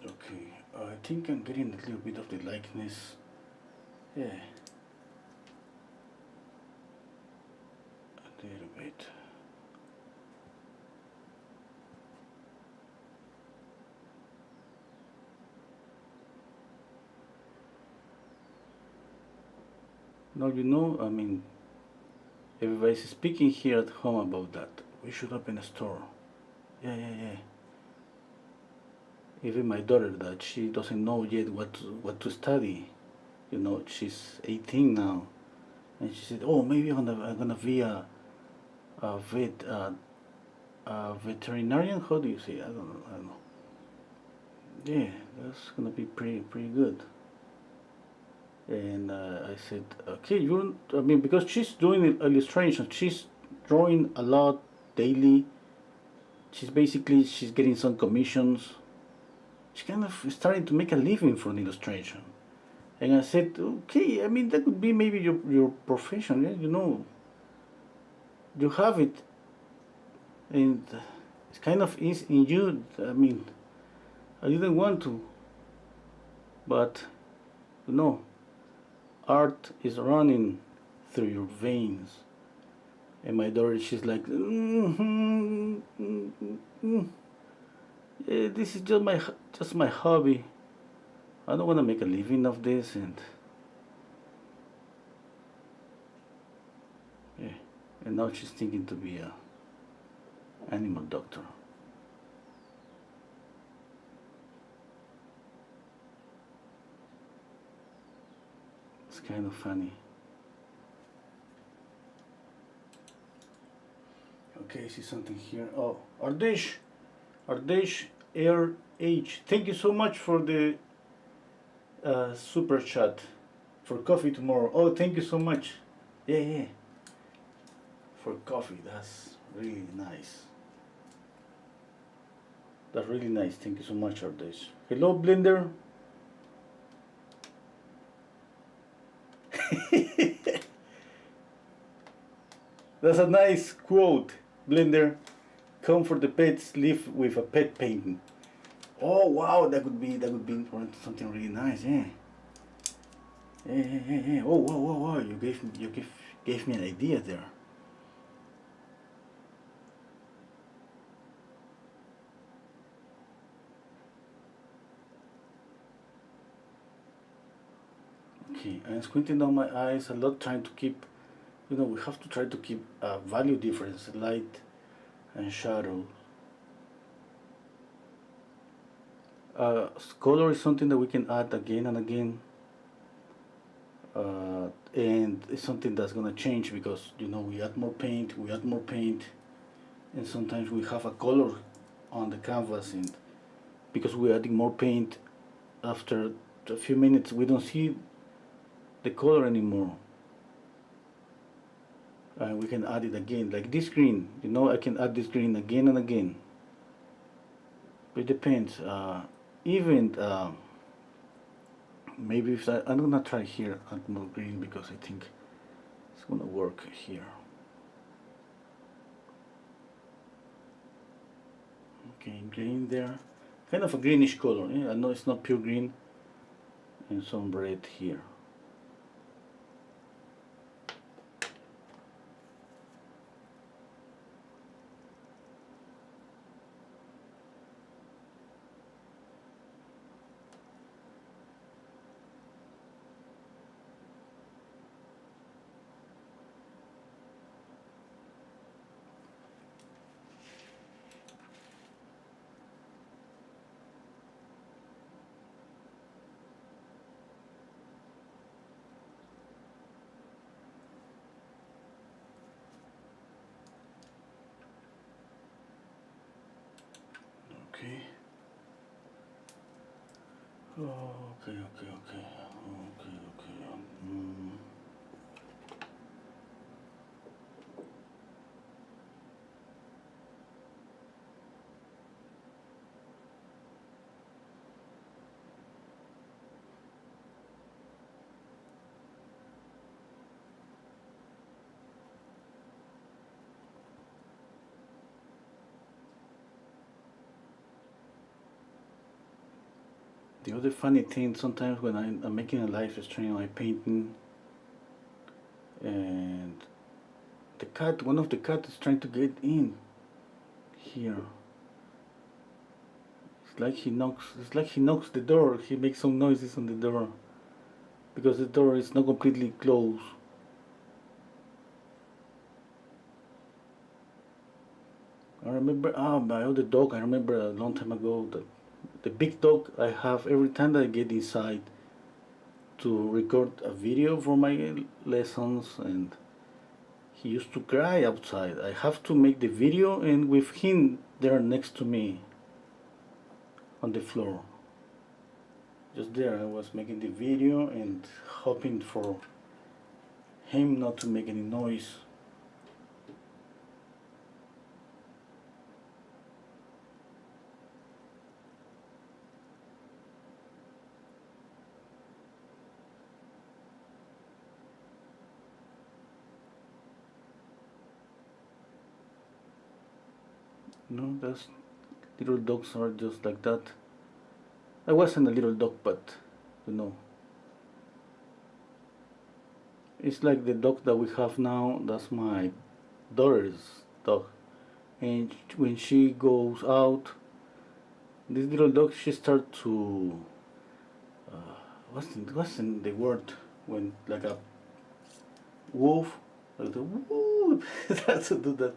Okay, I think I'm getting a little bit of the likeness. Yeah, a little bit. Now, you know, I mean, everybody's speaking here at home about that. We should open a store. Yeah, yeah, yeah. Even my daughter, that she doesn't know yet what to study. You know, she's 18 now, and she said, "Oh, maybe I'm gonna be a veterinarian. How do you say? I don't know. Yeah, that's gonna be pretty good." And I said, "Okay, you. I mean, because she's doing illustration, she's drawing a lot daily. She's getting some commissions. She's kind of starting to make a living from illustration." And I said, "Okay, I mean that could be maybe your profession. Yeah, you know, you have it, and it's kind of is in you. I mean, I didn't want to, but you know, art is running through your veins." And my daughter, she's like, yeah, "This is just my hobby. I don't want to make a living of this." And yeah, and now she's thinking to be a animal doctor. It's kind of funny. Okay, I see something here. Oh, Ardesh Air H. Thank you so much for the super chat for coffee tomorrow. Oh, thank you so much. Yeah, yeah. For coffee, that's really nice. That's really nice. Thank you so much, Ardesh. Hello, Blender. That's a nice quote, Blender. Come for the pets, live with a pet painting. Oh wow, that would be something really nice, yeah. Yeah, yeah, yeah, yeah. Oh wow, wow, wow! You gave me an idea there. Okay, I'm squinting down my eyes a lot, trying to keep, you know, we have to try to keep a value difference, light and shadows. Color is something that we can add again and again, and it's something that's gonna change because we add more paint, and sometimes we have a color on the canvas, and because we're adding more paint, after a few minutes we don't see the color anymore, and we can add it again, like this green. I can add this green again and again. It depends. Even maybe if I'm gonna try here add more green because I think it's gonna work here. Okay, green there, kind of a greenish color. Yeah, I know it's not pure green, and some red here. Okay. Oh, okay. Mm. The other funny thing, sometimes when I'm making a live stream, I'm painting, and one of the cats is trying to get in here. It's like he knocks the door. He makes some noises on the door because the door is not completely closed. I remember, my other dog. I remember a long time ago that the big dog I have, every time that I get inside to record a video for my lessons, and he used to cry outside. I have to make the video, and with him there next to me on the floor. Just there, I was making the video and hoping for him not to make any noise. Those little dogs are just like that. I wasn't a little dog, but you know, it's like the dog that we have now. That's my daughter's dog, and when she goes out, this little dog, she starts to what's the word when like a wolf, like the woo, that's to do that.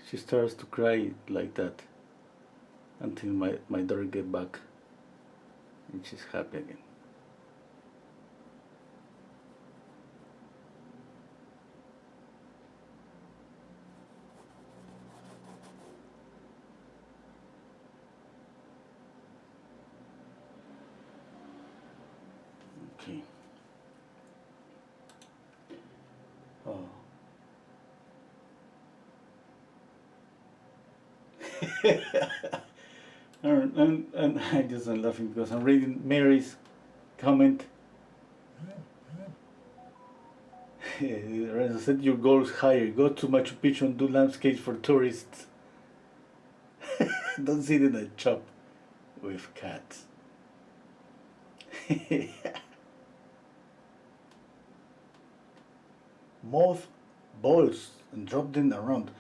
She starts to cry like that until my daughter get back and she's happy again. Okay. Oh. And I just am laughing because I'm reading Mary's comment. Set your goals higher. Go to Machu Picchu and do landscapes for tourists. Don't sit in a shop with cats. Moth balls and drop them around.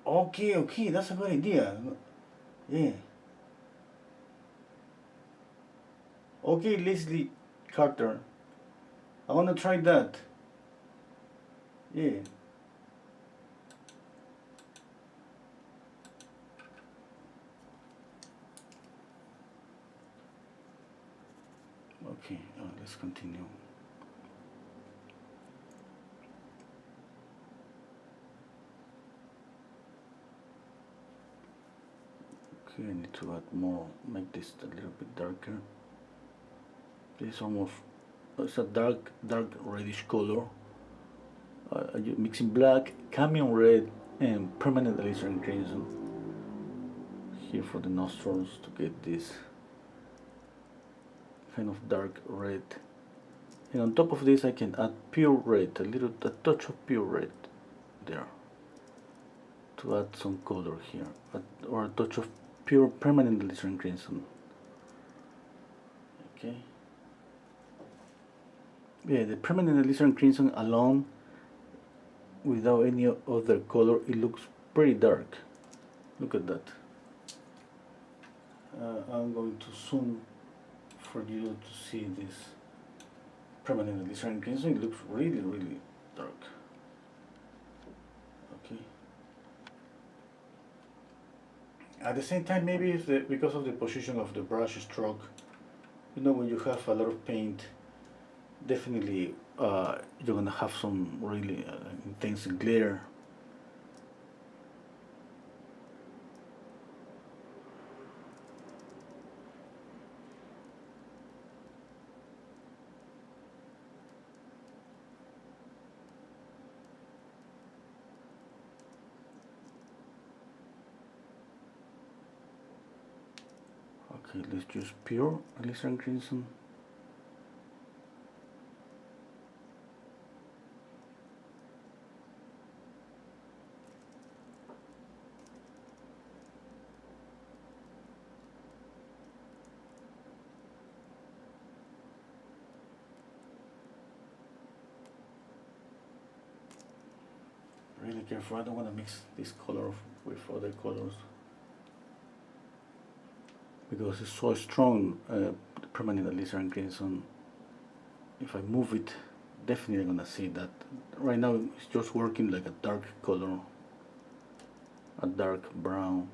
Okay, that's a good idea. Yeah. Okay, Leslie, Carter. I want to try that. Yeah. Okay, let's continue. Okay, I need to add more, make this a little bit darker. This is almost, it's a dark reddish color. Mixing black, cameo red, and permanent alizarin crimson here for the nostrils to get this kind of dark red. And on top of this I can add pure red, a touch of pure red there to add some color here, or a touch of pure permanent alizarin crimson. Okay. Yeah, the permanent alizarin crimson alone, without any other color, it looks pretty dark. Look at that. I'm going to zoom for you to see this permanent alizarin crimson. It looks really dark. Okay. At the same time, maybe it's because of the position of the brush stroke. You know, when you have a lot of paint, definitely you're gonna have some really intense glare. Okay, let's use pure alizarin crimson. Really careful, I don't want to mix this color with other colors because it's so strong, permanent alizarin crimson. If I move it, definitely gonna see that. Right now it's just working like a dark color, a dark brown.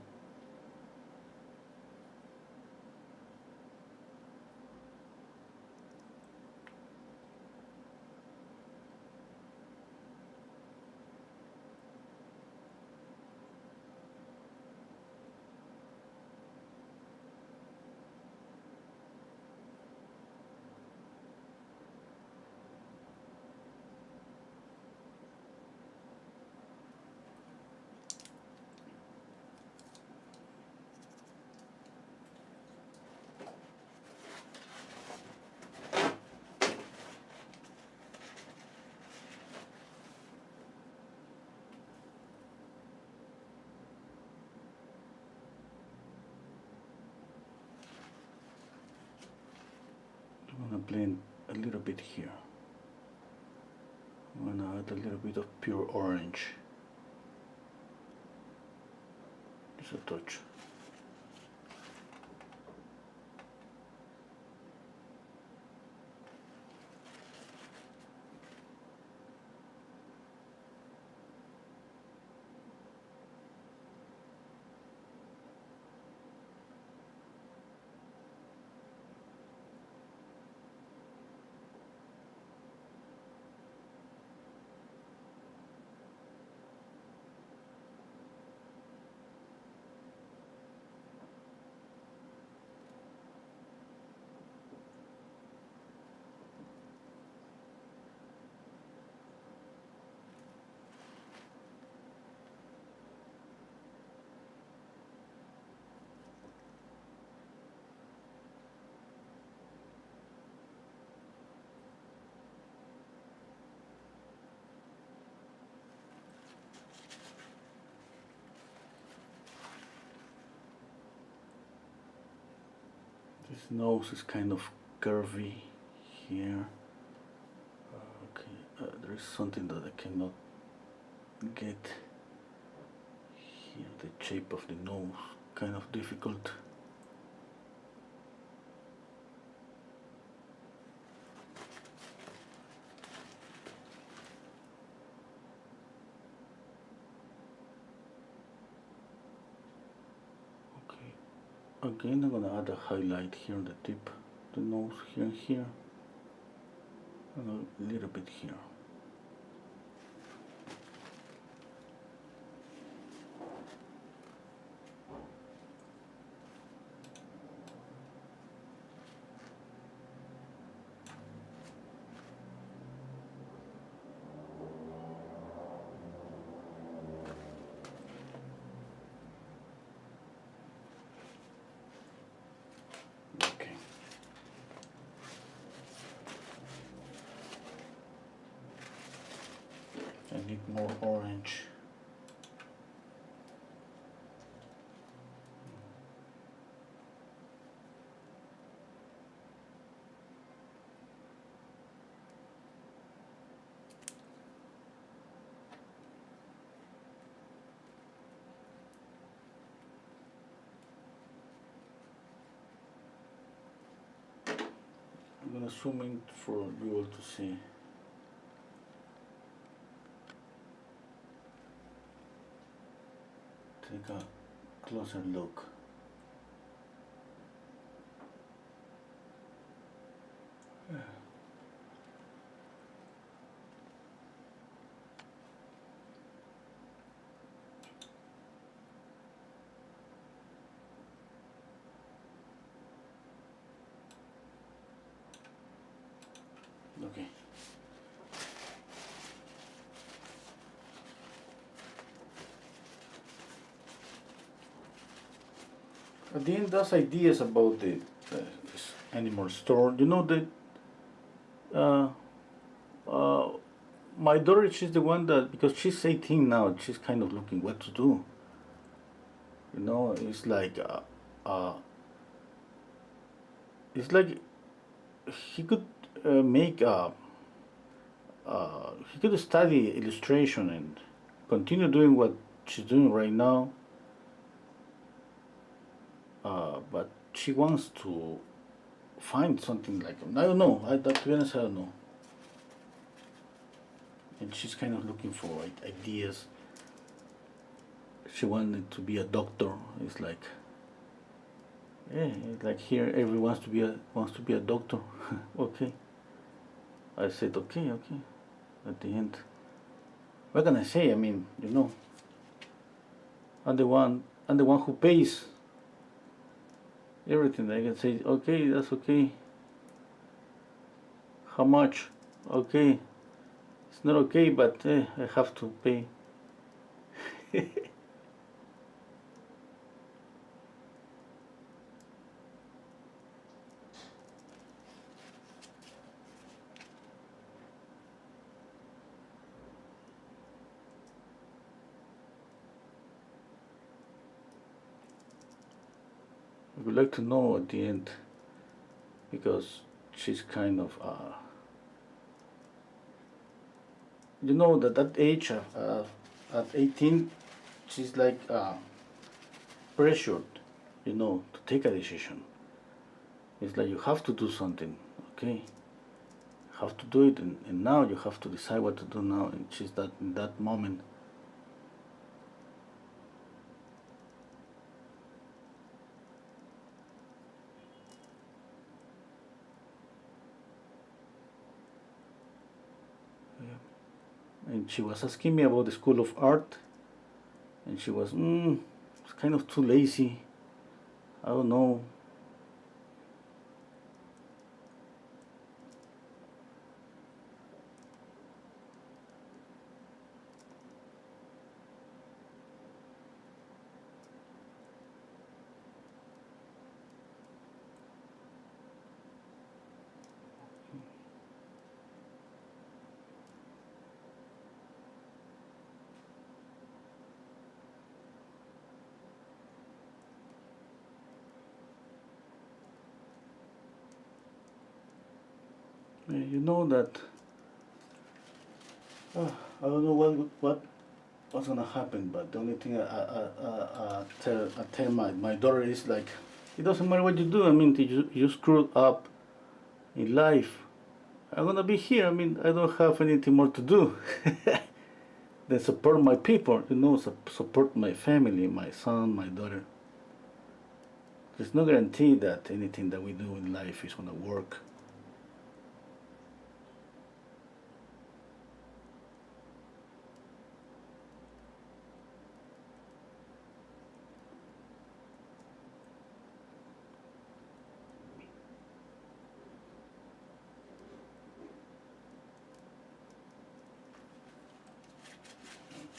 I'm gonna blend a little bit here. I'm gonna add a little bit of pure orange. Just a touch. This nose is kind of curvy here. Okay, there is something that I cannot get here. The shape of the nose, kind of difficult. Again, I'm gonna add a highlight here on the tip, the nose here and here, and a little bit here. Okay. I need more orange. I'm gonna zoom in for you all to see. Take a closer look. Okay. At the end, that's ideas about the this animal store. You know that uh, uh, my daughter, she's the one that, because she's 18 now, she's kind of looking what to do. You know, uh, it's like he could make he could study illustration and continue doing what she's doing right now. But she wants to find something like, I don't know. To be honest, I don't know. And she's kind of looking for ideas. She wanted to be a doctor. It's like, yeah, it's like here everyone wants to be a doctor. Okay. I said okay. At the end, what can I say? I mean, you know, I'm the one who pays everything. I can say okay, that's okay. How much? Okay. It's not okay, but I have to pay. I would like to know at the end, because she's kind of you know that at age at 18 she's like pressured, you know, to take a decision. It's like you have to do something, okay, you have to do it, and now you have to decide what to do now, and she's that in that moment. And she was asking me about the School of Art, and she was it's kind of too lazy, I don't know. You know that I don't know what's gonna happen, but the only thing I tell my daughter is like, it doesn't matter what you do. I mean, you screwed up in life. I'm gonna be here. I mean, I don't have anything more to do than support my people. You know, support my family, my son, my daughter. There's no guarantee that anything that we do in life is gonna work.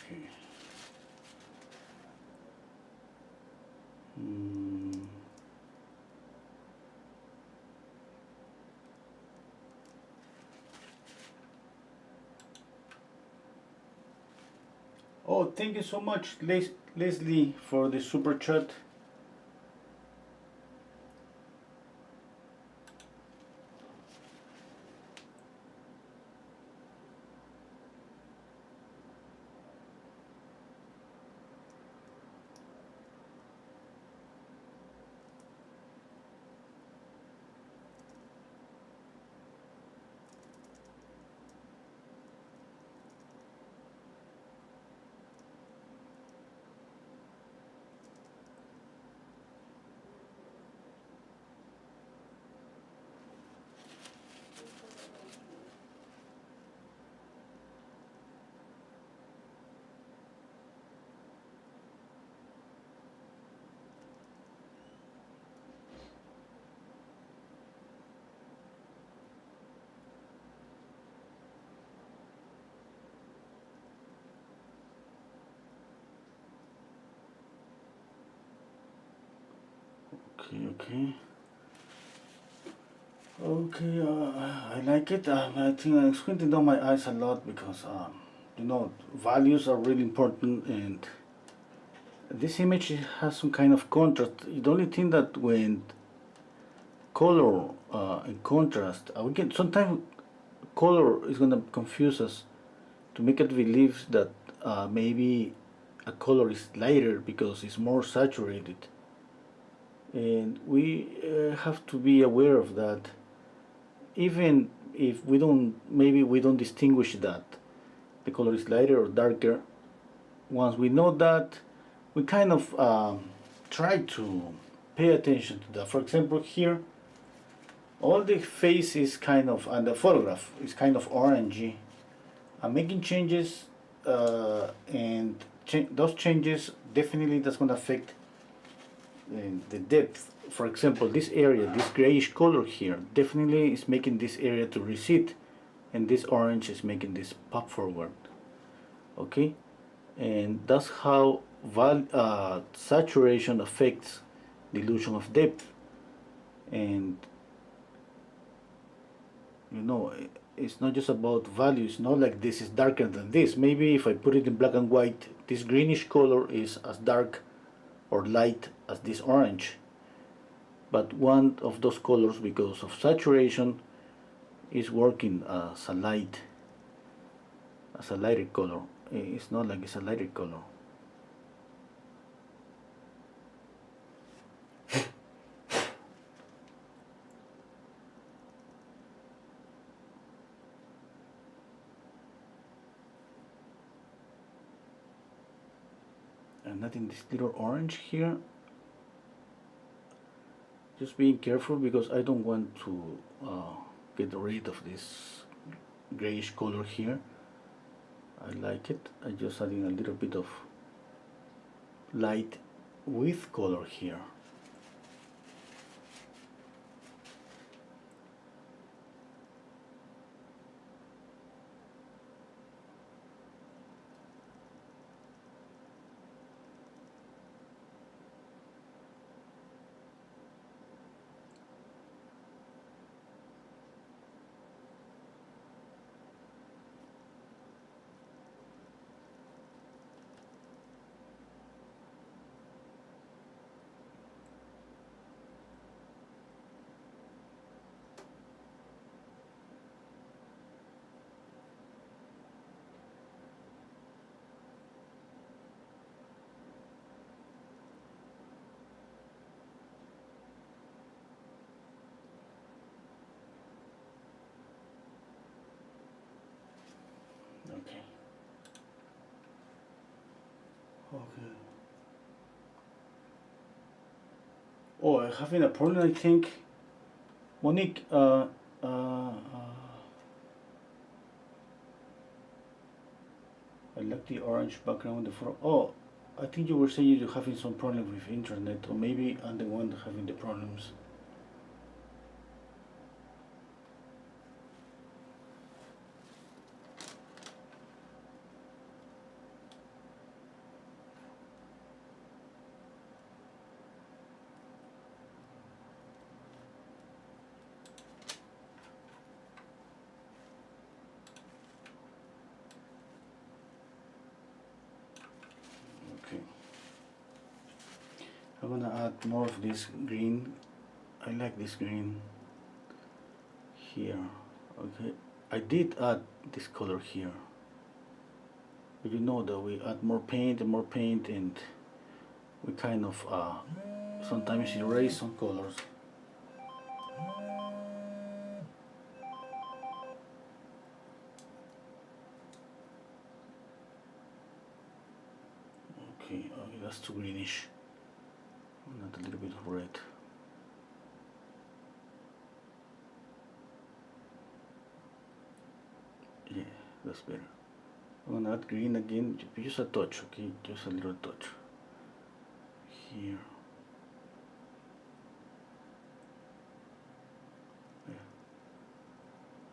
Okay. Mm. Oh, thank you so much, Leslie, for the super chat. Okay, okay. Okay, I like it. I think I'm squinting down my eyes a lot because, values are really important, and this image has some kind of contrast. The only thing that when color and contrast, we can sometimes color is gonna confuse us to make us believe that maybe a color is lighter because it's more saturated, and we have to be aware of that. Even if we don't, maybe we don't distinguish that the color is lighter or darker. Once we know that, we kind of try to pay attention to that. For example, here, all the face is kind of, and the photograph is kind of orangey. I'm making changes, and those changes definitely that's going to affect the depth. For example, this area, this grayish color here, definitely is making this area to recede, and this orange is making this pop forward. Okay, and that's how saturation affects the illusion of depth. And it's not just about value. It's not like this is darker than this. Maybe if I put it in black and white, this greenish color is as dark or light as this orange, but one of those colors, because of saturation, is working as a lighter color. It's not like it's a lighter color. And not in this little orange here. Just being careful because I don't want to get rid of this grayish color here. I like it. I'm just adding a little bit of light with color here. Okay. Okay. Oh, I'm having a problem, I think. Monique, I like the orange background in the photo. Oh, I think you were saying you're having some problem with internet, or maybe I'm the one having the problems. Okay. I'm gonna add more of this green. I like this green here. Okay. I did add this color here. But you know that we add more paint and we kind of sometimes erase some colors. Okay, that's too greenish. Not a little bit of red. Yeah, that's better. I'm gonna add green again, just a touch, okay? Just a little touch. Here. Yeah.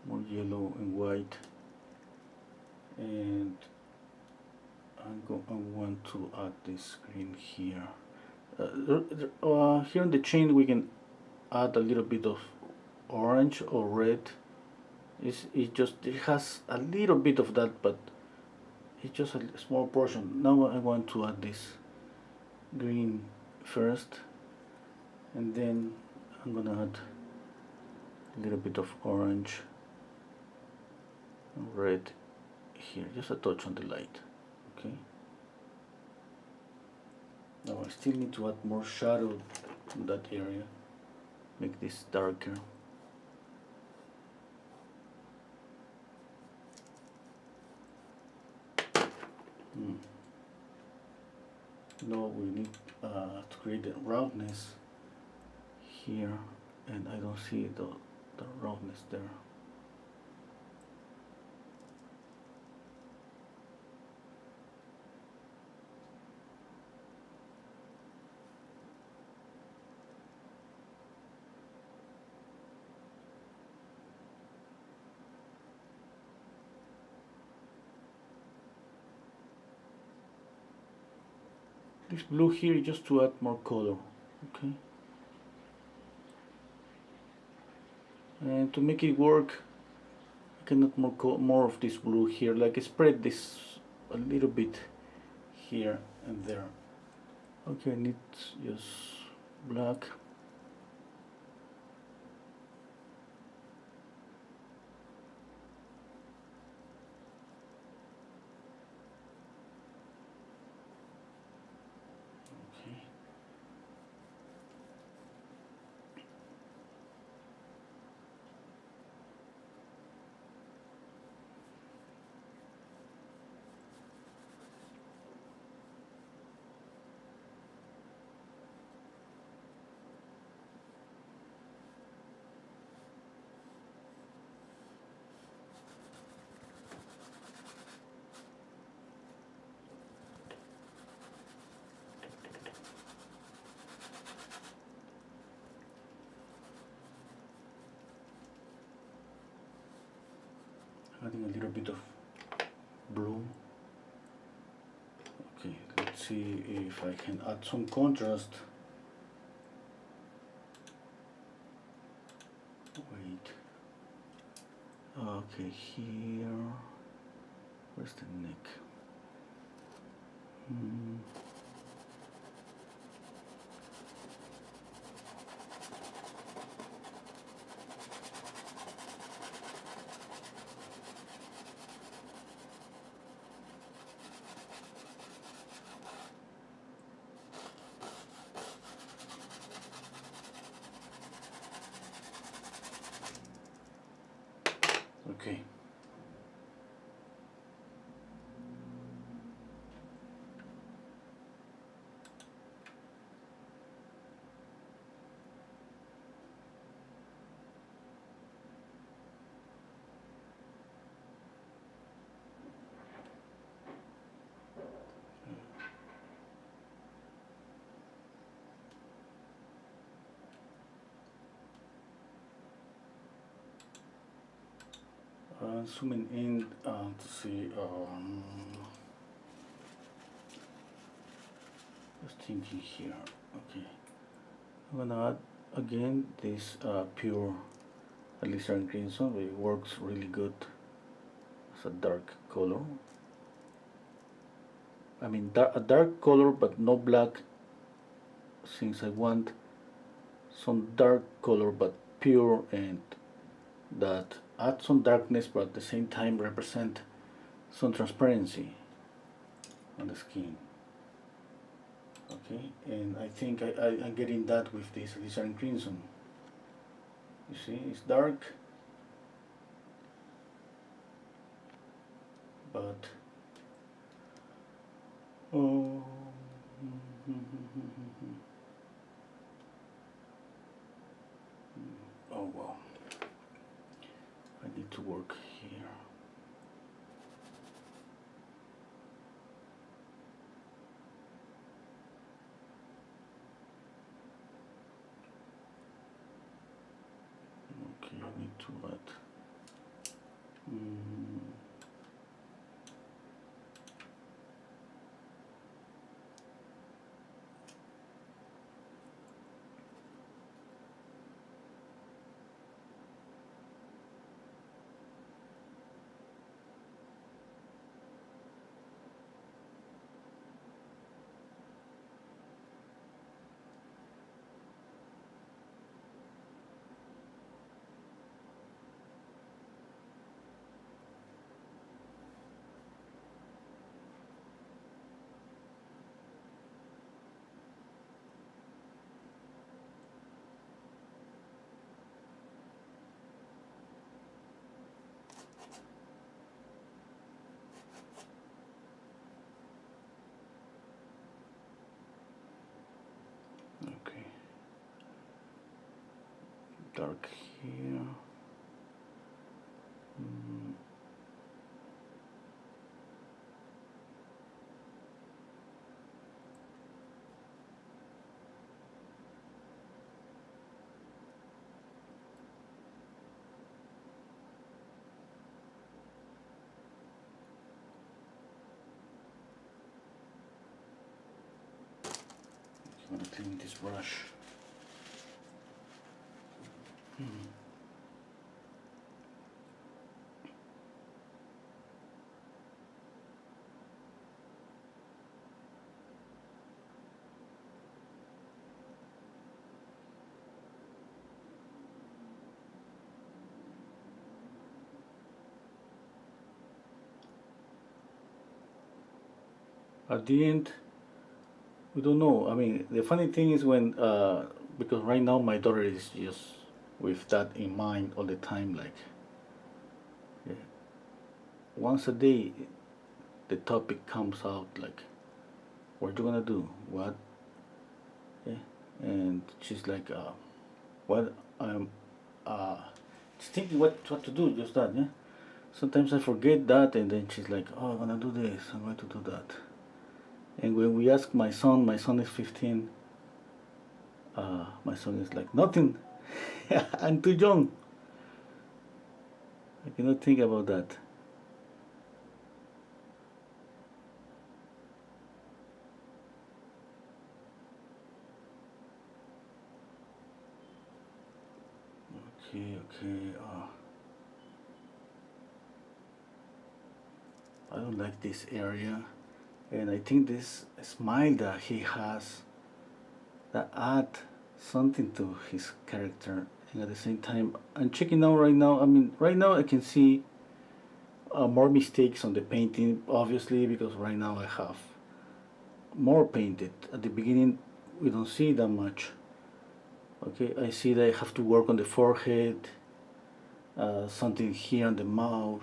More yellow and white. And I want to add this green here. Here in the chain we can add a little bit of orange or red. It has a little bit of that, but it's just a small portion. Now I want to add this green first, and then I'm gonna add a little bit of orange and red here, just a touch on the light. Okay. Now I still need to add more shadow in that area, make this darker. Now we need to create the roundness here, and I don't see the roundness there. This blue here just to add more color, okay? And to make it work, I can add more of this blue here, like spread this a little bit here and there. Okay, I need just black. Adding a little bit of blue. Okay, let's see if I can add some contrast. Wait. Okay, here. Where's the neck? Okay. Zooming in to see. Just thinking here. Okay, I'm gonna add again this pure alizarin crimson. It works really good as a dark color. I mean a dark color but no black, since I want some dark color but pure, and that add some darkness but at the same time represent some transparency on the skin. Okay, and I think I'm getting that with this alizarin crimson. You see, it's dark, but oh, oh well, I need to work here. Okay, I need to add. Okay, dark here. I'm gonna clean this brush. At the end, we don't know. I mean, the funny thing is when, because right now my daughter is just with that in mind all the time, like, yeah, once a day the topic comes out, like, what you gonna do? What? Yeah. And she's like, what? I'm just thinking what to do, just that, yeah. Sometimes I forget that, and then she's like, oh, I'm gonna do this, I'm going to do that. And when we ask my son is 15, my son is like, nothing. I'm too young. I cannot think about that. Okay, okay. I don't like this area. And I think this smile that he has, that add something to his character. And at the same time, I'm checking out right now. I mean, right now I can see more mistakes on the painting, obviously, because right now I have more painted. At the beginning, we don't see that much. Okay, I see that I have to work on the forehead, something here on the mouth.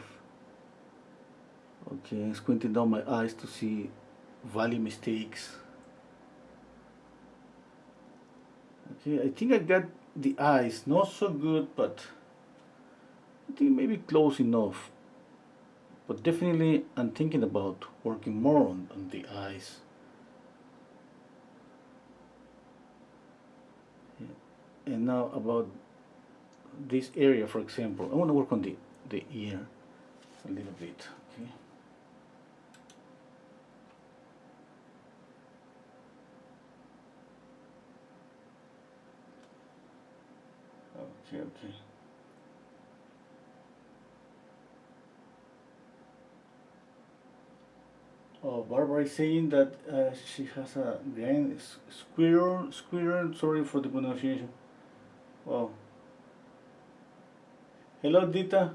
Okay, squinting down my eyes to see valley mistakes. Okay, I think I got the eyes not so good, but I think maybe close enough. But definitely I'm thinking about working more on the eyes. Yeah. And now about this area, for example, I want to work on the ear. a little bit. Okay. Okay. Oh, Barbara is saying that she has a grand squirrel. Sorry for the pronunciation. Wow. Hello, Dita.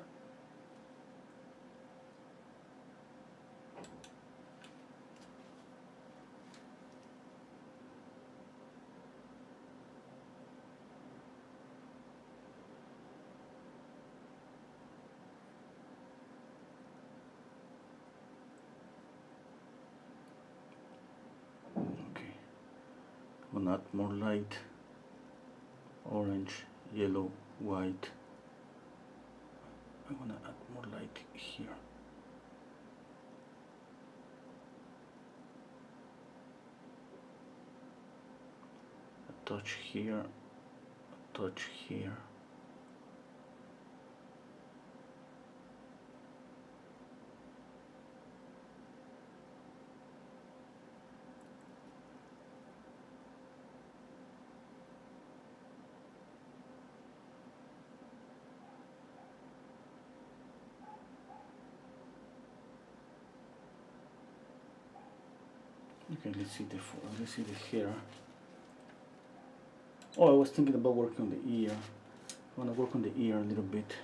Okay. I'm gonna add more light. Orange, yellow, white. I'm gonna add more light here. A touch here, a touch here. Okay, let's see the hair. Oh, I was thinking about working on the ear. I want to work on the ear a little bit.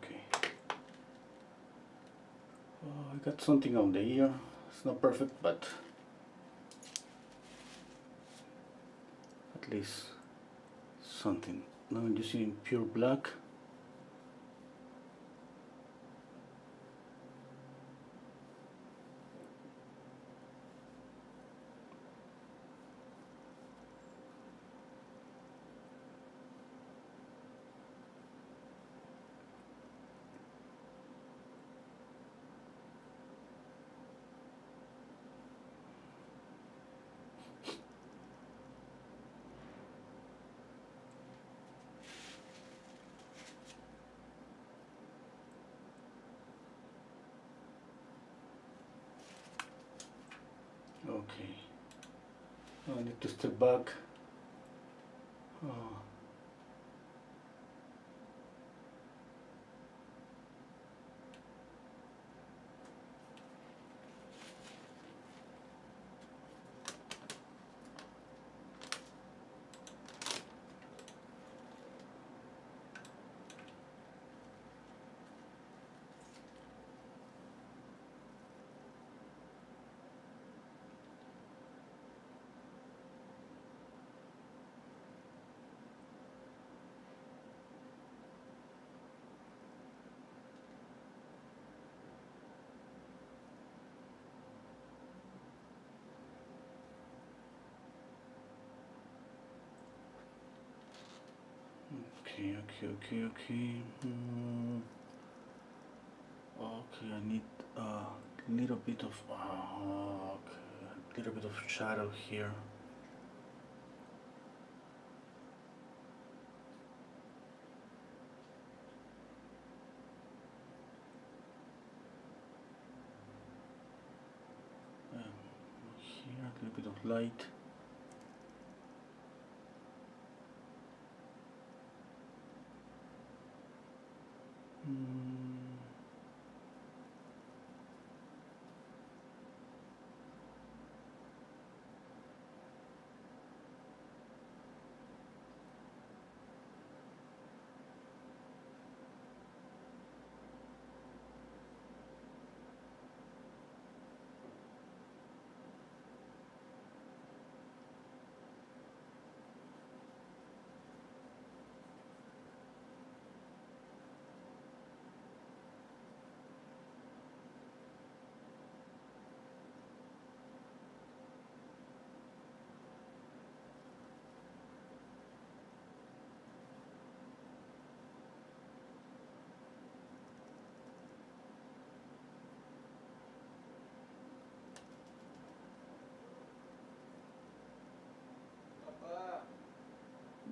Okay. Oh, I got something on the ear. It's not perfect, but at least something. Now I'm using pure black. Okay. I need to step back. Oh. Okay. Okay, I need a little bit of shadow here. Here a little bit of light.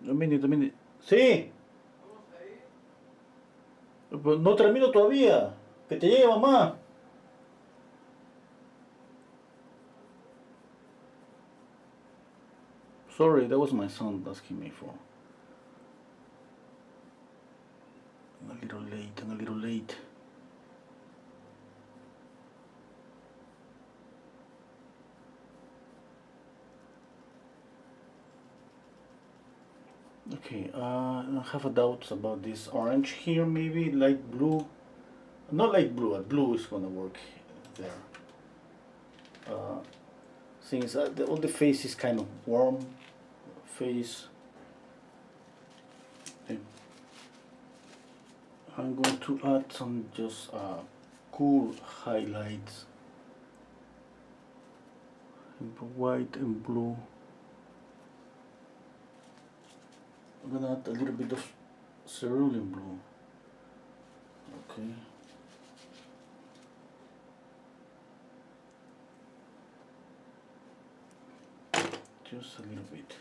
Un minute, un minute. Sí. Pues no termino todavía. Que te llegue mamá. Sorry, that was my son asking me for. I'm a little late, I'm a little late. Okay, I have a doubt about this orange here, maybe light blue. Not light blue, blue is gonna work there. Since all the face is kind of warm face. Okay. I'm going to add some just cool highlights. White and blue. I'm gonna add a little bit of cerulean blue. Okay. Just a little bit.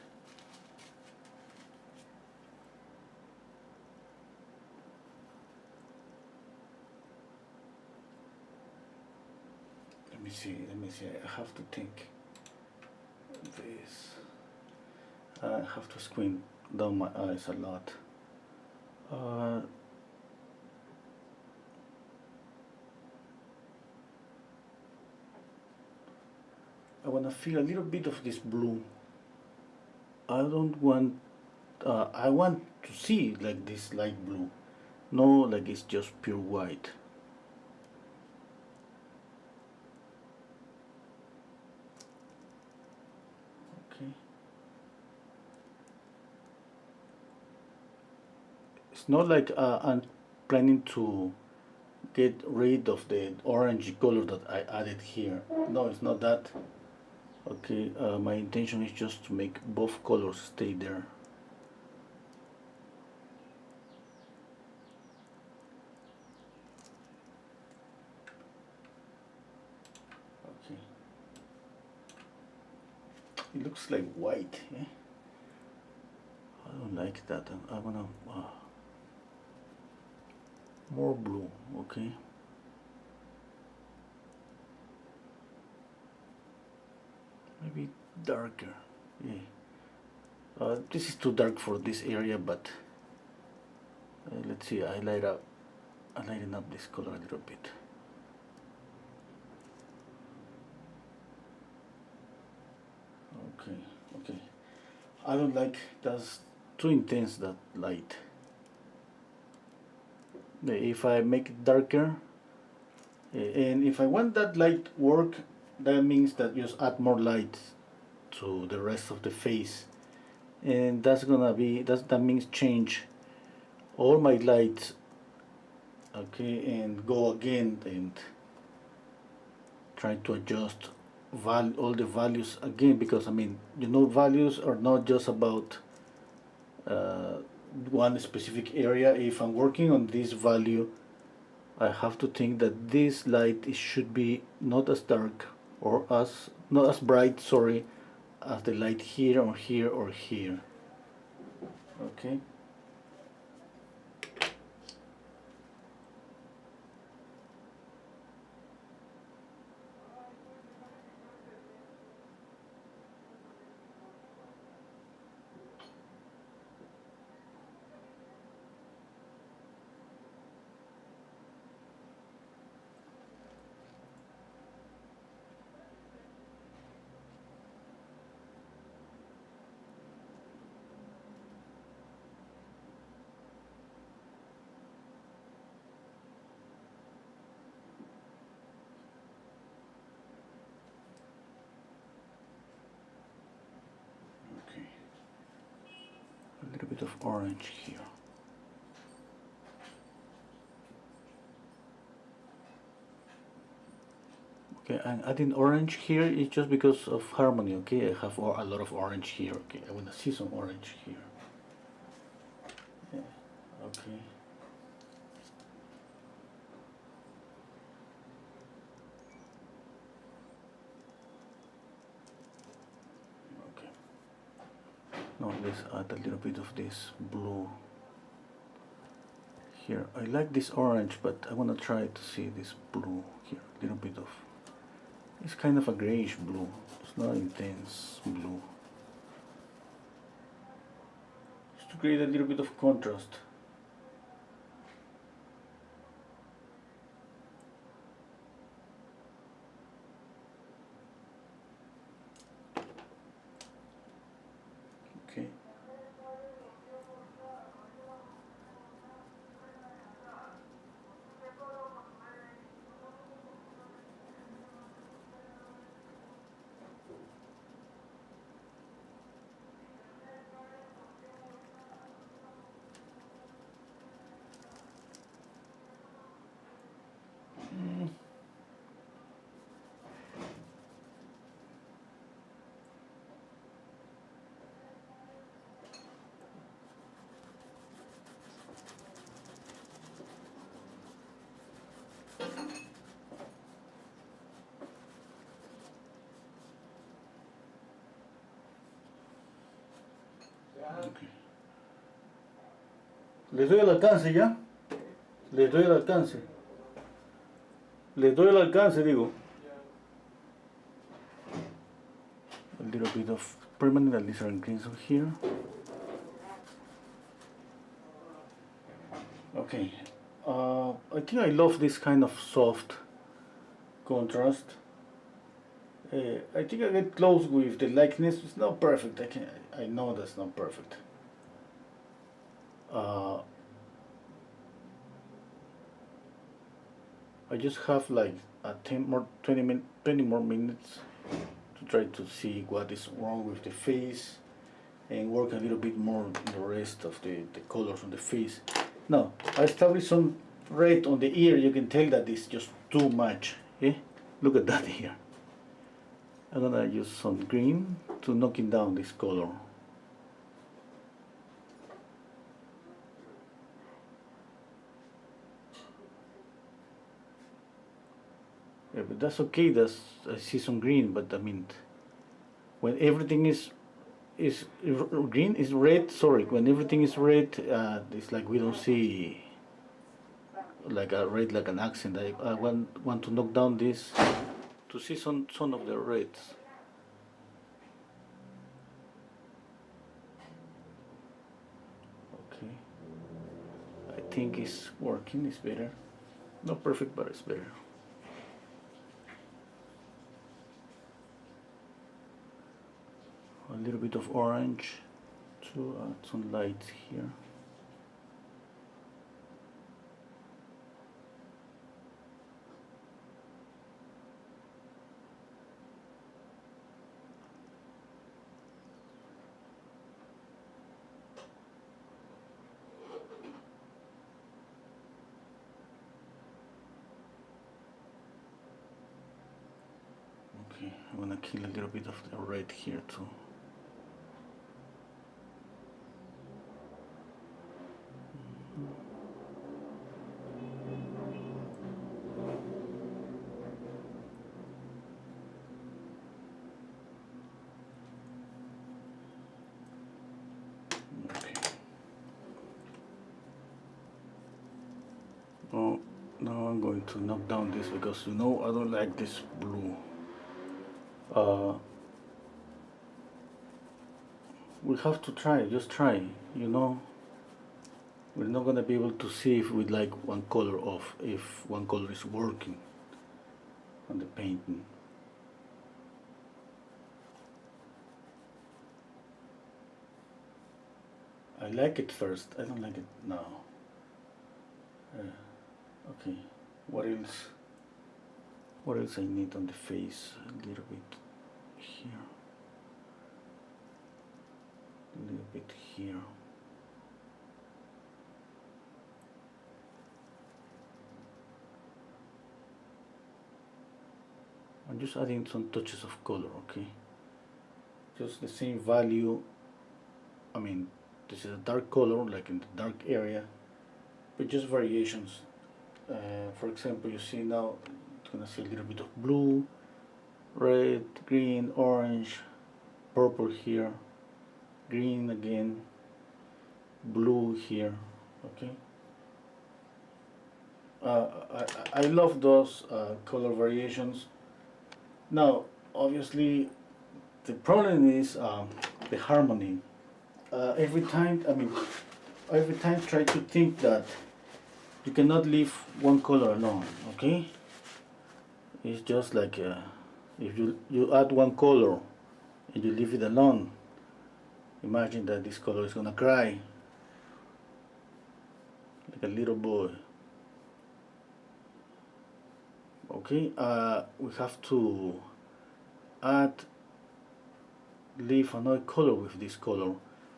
Let me see, I have to think this. I have to squint down my eyes a lot. I want to feel a little bit of this blue. I don't want, I want to see like this light blue, no like it's just pure white. Okay. It's not like I'm planning to get rid of the orange color that I added here. No, it's not that. Okay, my intention is just to make both colors stay there. Okay. It looks like white, eh? I don't like that. I wanna more blue, okay? Maybe darker, yeah. This is too dark for this area, but let's see. I lighten up this color a little bit. Okay, okay. I don't like that's too intense, that light. If I make it darker, and if I want that light work, that means that just add more light to the rest of the face, and that's gonna be that means change all my lights, okay, and go again and try to adjust all the values again, because I mean, you know, values are not just about one specific area. If I'm working on this value, I have to think that this light should be not as dark or not as bright, sorry, as the light here or here or here. Okay. Okay. A little bit of orange here. Okay, I'm adding orange here is just because of harmony, okay? I have a lot of orange here, okay? I want to see some orange here. Yeah, okay. Okay. Now let's add a little bit of this blue here. I like this orange, but I want to try to see this blue here. A little bit of, it's kind of a grayish blue. It's not intense blue. Just to create a little bit of contrast. Okay. Okay. Les doy el alcance ya. Les doy el alcance. Les doy el alcance, digo. A little bit of permanent alizarin crimson here. Okay. I think I love this kind of soft contrast. I think I get close with the likeness. It's not perfect. I know that's not perfect. I just have like 20 more minutes to try to see what is wrong with the face and work a little bit more on the rest of the colors on the face. Now, I established some red on the ear. You can tell that it's just too much. Yeah? Look at that here. I'm gonna use some green to knock it down this color. Yeah, but that's okay. I see some green, but I mean, when everything is green is red. Sorry, when everything is red, it's like we don't see like a red like an accent. I want to knock down this to see some of the reds. Okay, I think it's working. It's better. Not perfect, but it's better. A little bit of orange to add some light here. Okay, I'm gonna kill a little bit of the red here too. Now I'm going to knock down this because I don't like this blue. We have to try, just try, We're not gonna be able to see if we like one color off, if one color is working on the painting. I like it first, I don't like it now. Okay, what else? What else I need on the face? A little bit here. A little bit here. I'm just adding some touches of color, okay? Just the same value. I mean, this is a dark color, like in the dark area, but just variations. For example, you see now, it's gonna see a little bit of blue, red, green, orange, purple here, green again, blue here, okay? I love those color variations. Now, obviously, the problem is the harmony. Every time try to think that you cannot leave one color alone, okay? It's just like if you add one color and you leave it alone, imagine that this color is gonna cry like a little boy. Okay, we have to leave another color with this color.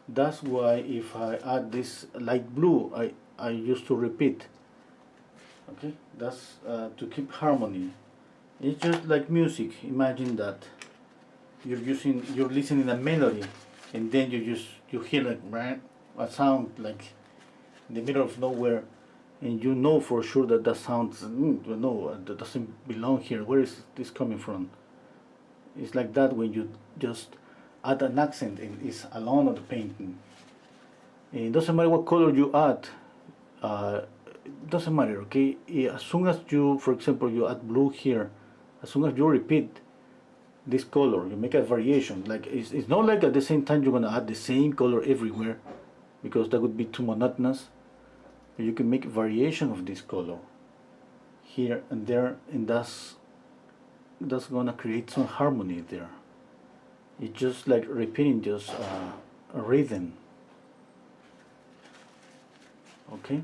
That's why if I add this light blue, I used to repeat. Okay, that's to keep harmony. It's just like music. Imagine that you're listening a melody, and then you hear like a sound like in the middle of nowhere, and you know for sure that that sounds no, that doesn't belong here. Where is this coming from? It's like that when you just add an accent and it's alone on the painting. And it doesn't matter what color you add. It doesn't matter, okay? As soon as you, for example, you add blue here, as soon as you repeat this color, you make a variation. Like it's not like at the same time you're gonna add the same color everywhere, because that would be too monotonous. But you can make a variation of this color here and there, and that's gonna create some harmony there. It's just like repeating just a rhythm. Okay.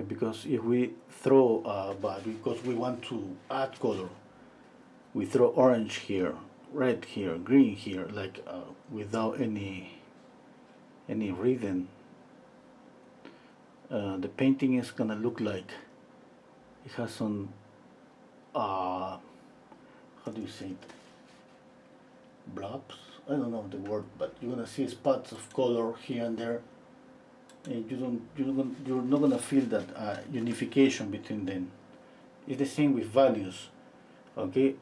Because if we throw, but because we want to add color, we throw orange here, red here, green here, like without any rhythm. The painting is gonna look like it has some how do you say it? Blobs? I don't know the word, but you're gonna see spots of color here and there, and you're not gonna feel that unification between them. It's the same with values. Okay,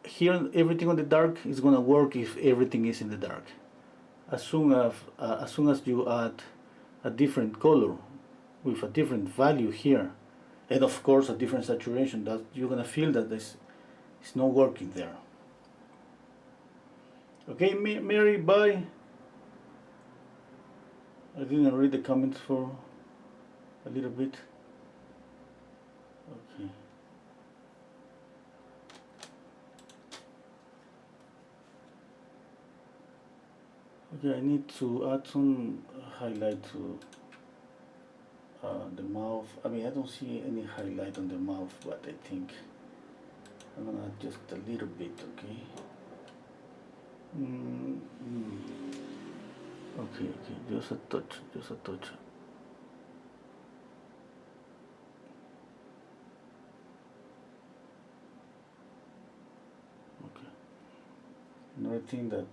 here everything on the dark is gonna work if everything is in the dark. As soon as you add a different color with a different value here, and of course a different saturation, that you're gonna feel that this is not working there. Okay, Mary, bye. I didn't read the comments for a little bit. Okay. Okay, I need to add some highlight to the mouth. I mean, I don't see any highlight on the mouth, but I think I'm gonna add just a little bit, okay? Okay, just a touch. Okay. Another thing that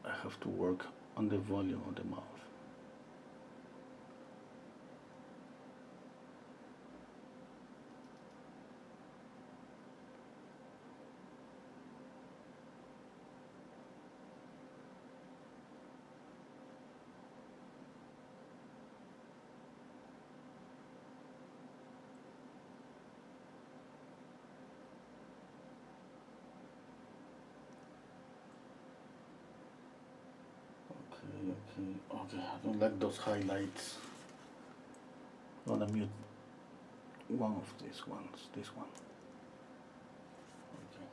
I have to work on the volume of the mouth. Okay, I don't like those highlights. I'm gonna mute one of these ones, this one. Okay.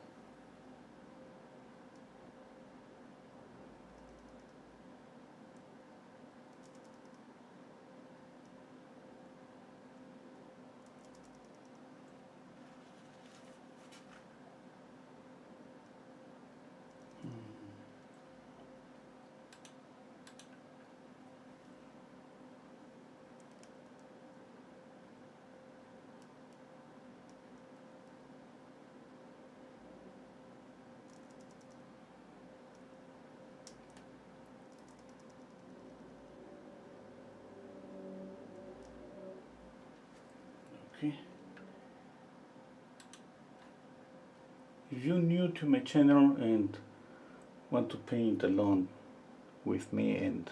Okay. If you're new to my channel and want to paint along with me and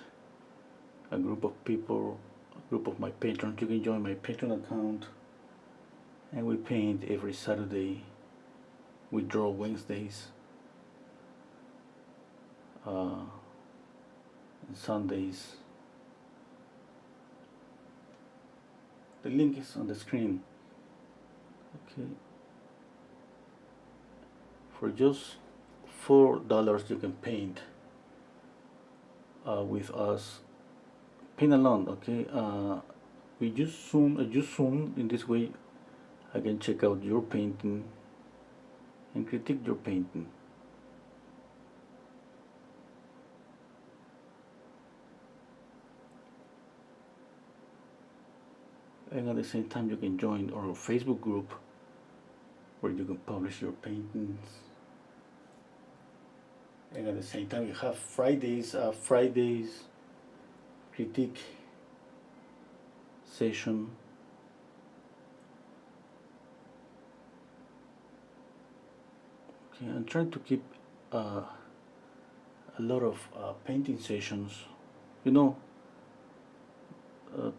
a group of people, a group of my patrons, you can join my Patreon account, and we paint every Saturday. We draw Wednesdays, and Sundays. The link is on the screen. Okay. For just $4 you can paint with us. Paint along, okay? We use Zoom. In this way I can check out your painting and critique your painting. And at the same time you can join our Facebook group where you can publish your paintings. And at the same time we have Fridays critique session. Okay, I'm trying to keep a lot of painting sessions. You know,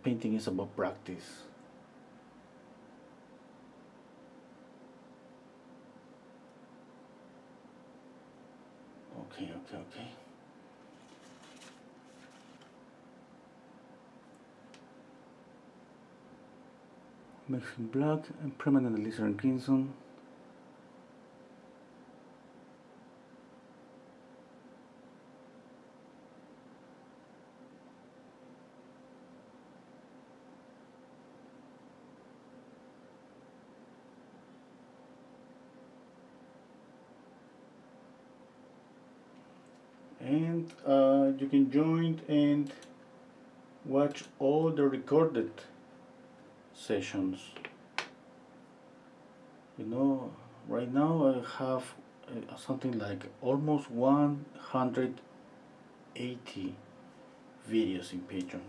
painting is about practice. Okay. Mixing black and permanent alizarin crimson. And you can join and watch all the recorded sessions. You know, right now I have something like almost 180 videos in Patreon.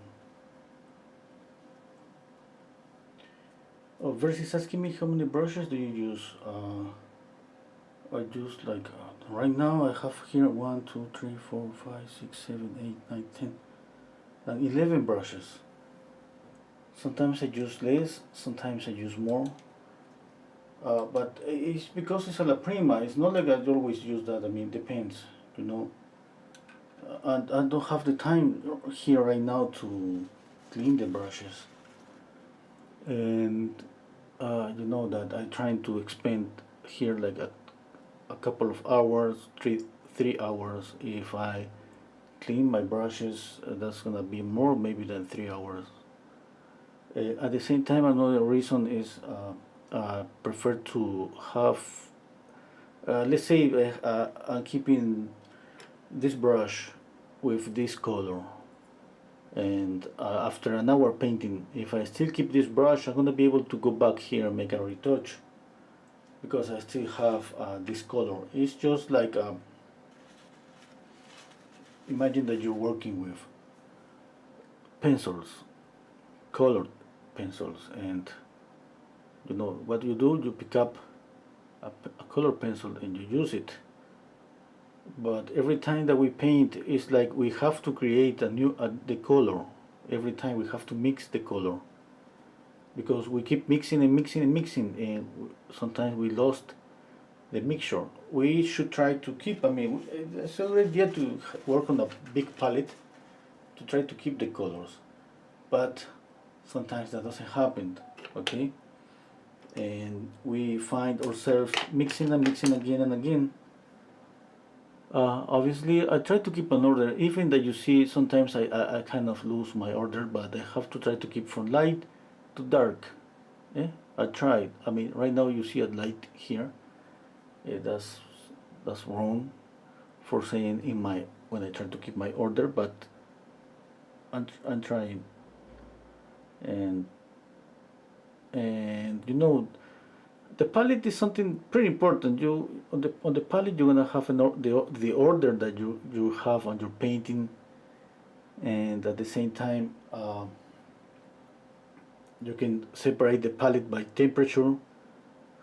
Oh, Verse is asking me how many brushes do you use? I use like right now I have here 1, 2, 3, 4, 5, 6, 7, 8, 9, 10, and 11 brushes. Sometimes I use less, sometimes I use more. But it's because it's a La Prima. It's not like I always use that. I mean, depends, you know. And I don't have the time here right now to clean the brushes. And you know that I'm trying to expend here like a couple of hours, three hours. If I clean my brushes, that's gonna be more maybe than 3 hours. At the same time, another reason is I prefer to have, let's say I'm keeping this brush with this color, and after an hour painting, if I still keep this brush, I'm gonna be able to go back here and make a retouch because I still have this color. It's just like imagine that you're working with pencils, colored pencils, and you know what you do, you pick up a color pencil and you use it, but every time that we paint, it's like we have to create a new the color. Every time we have to mix the color because we keep mixing and sometimes we lost the mixture. We should try to keep, I mean, it's a good idea to work on a big palette to try to keep the colors, but sometimes that doesn't happen, okay? And we find ourselves mixing and mixing again and again. Obviously, I try to keep an order, even that you see sometimes I kind of lose my order, but I have to try to keep from light to dark. Yeah, I tried. I mean, right now you see a light here. That's wrong for saying in my when I try to keep my order, but I'm trying. And you know, the palette is something pretty important. You on the palette you're gonna have the order that you have on your painting, and at the same time you can separate the palette by temperature.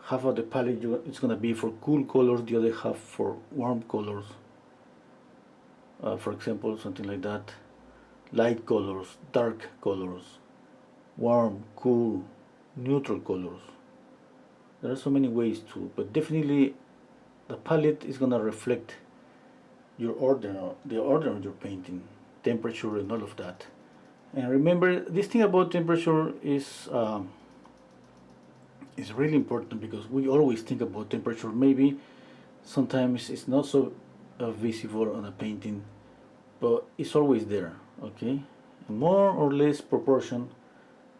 Half of the palette it's gonna be for cool colors, the other half for warm colors. For example, something like that: light colors, dark colors, warm, cool, neutral colors. There are so many ways to, but definitely the palette is gonna reflect your order, the order of your painting, temperature, and all of that. And remember, this thing about temperature is really important because we always think about temperature. Maybe sometimes it's not so visible on a painting, but it's always there. Okay, more or less proportion,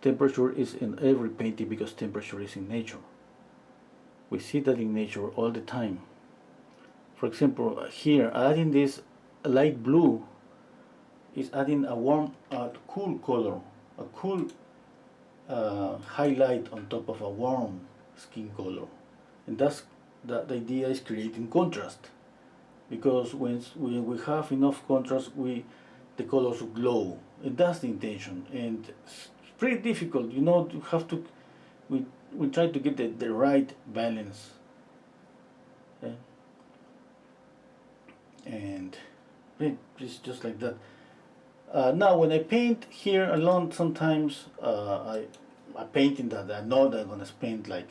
temperature is in every painting because temperature is in nature. We see that in nature all the time. For example, here adding this light blue is adding a warm, cool color, a cool highlight on top of a warm skin color, and that's the idea is creating contrast. Because when we have enough contrast, the colors glow, and that's the intention. And it's pretty difficult, you know. You have to we try to get the right balance. Okay? And it's just like that. Now, when I paint here alone, sometimes I painting that I know that I'm gonna spend like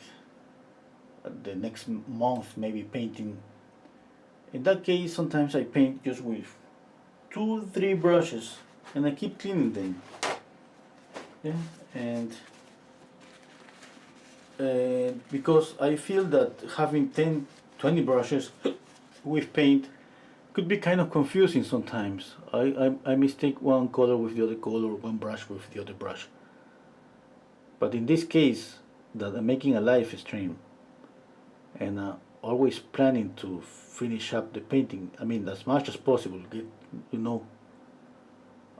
the next month maybe painting. In that case, sometimes I paint just with 2, 3 brushes, and I keep cleaning them. Yeah, and because I feel that having 10, 20 brushes with paint could be kind of confusing sometimes. I mistake one color with the other color, one brush with the other brush. But in this case, that I'm making a live stream and always planning to finish up the painting. I mean, as much as possible. You know,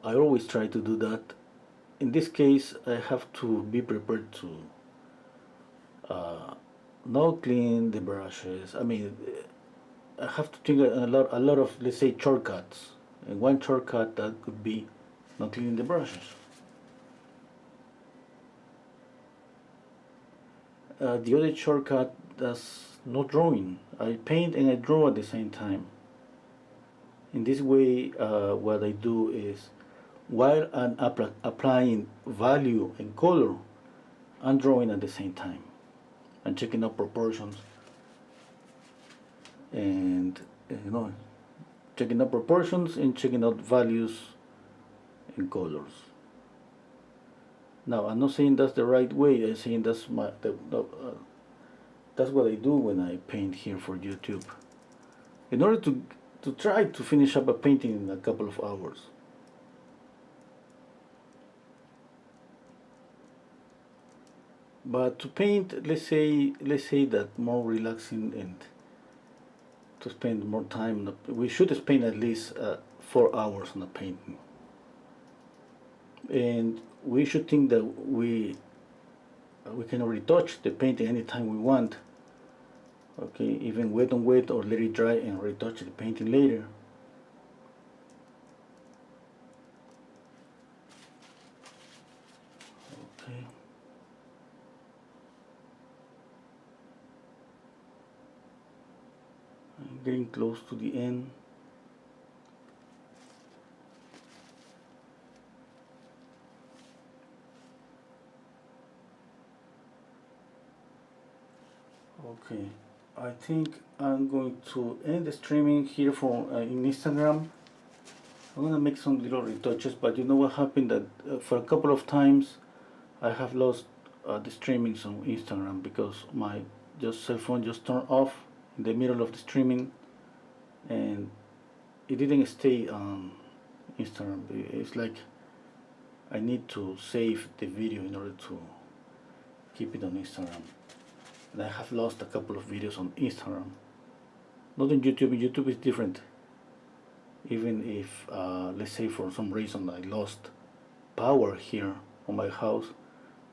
I always try to do that. In this case, I have to be prepared to not clean the brushes. I mean, I have to think a lot of, let's say, shortcuts. And one shortcut that could be not cleaning the brushes. The other shortcut, that's not drawing. I paint and I draw at the same time. In this way, what I do is, while I'm applying value and color, I'm drawing at the same time. I'm checking out proportions and you know, checking out proportions and checking out values and colors. Now, I'm not saying that's the right way. I'm saying that's that's what I do when I paint here for YouTube. In order to try to finish up a painting in a couple of hours. But to paint, let's say that more relaxing and to spend more time. We should spend at least 4 hours on a painting, and we should think that we can retouch the painting anytime we want. Okay, even wet on wet, or let it dry and retouch the painting later. Okay. I'm getting close to the end. Okay, I think I'm going to end the streaming here from in Instagram. I'm gonna make some little retouches, but you know what happened, that for a couple of times I have lost the streamings on Instagram because my just cell phone just turned off in the middle of the streaming, and it didn't stay on Instagram. It's like I need to save the video in order to keep it on Instagram. And I have lost a couple of videos on Instagram. Not in YouTube. In YouTube is different. Even if, let's say, for some reason I lost power here on my house,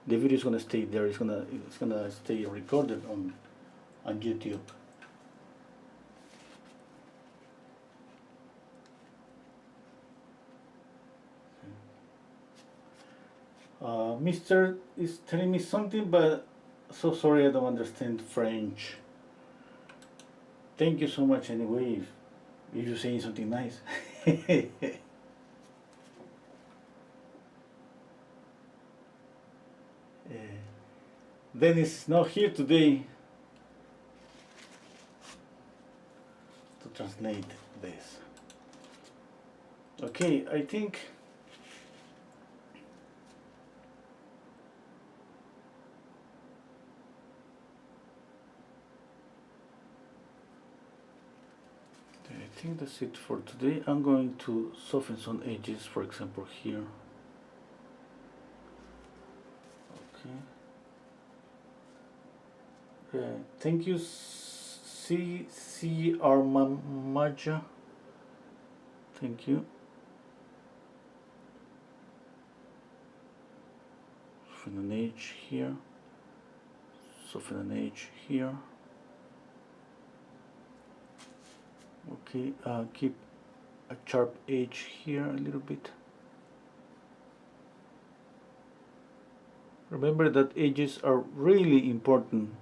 the video is gonna stay there. It's gonna stay recorded on YouTube. Mr. is telling me something, but so sorry, I don't understand French. Thank you so much anyway if you're saying something nice. Dennis is not here today to translate this. Okay, I think that's it for today. I'm going to soften some edges, for example here. Okay. Thank you, C Armamaja. Thank you. Soften an edge here. Soften an edge here. Okay, keep a sharp edge here a little bit. Remember that edges are really important,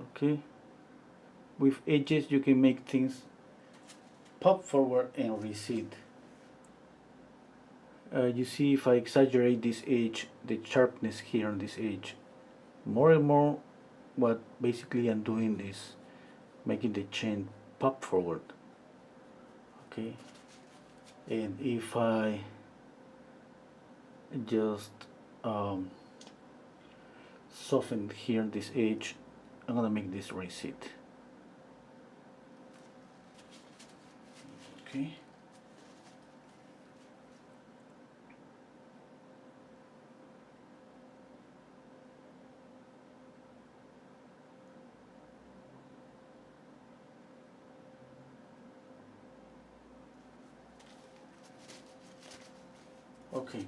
okay? With edges you can make things pop forward and recede. You see, if I exaggerate this edge, the sharpness here on this edge, more and more, what basically I'm doing is making the chain pop forward. Okay, and if I just soften here this edge, I'm gonna make this recede. Okay. Okay.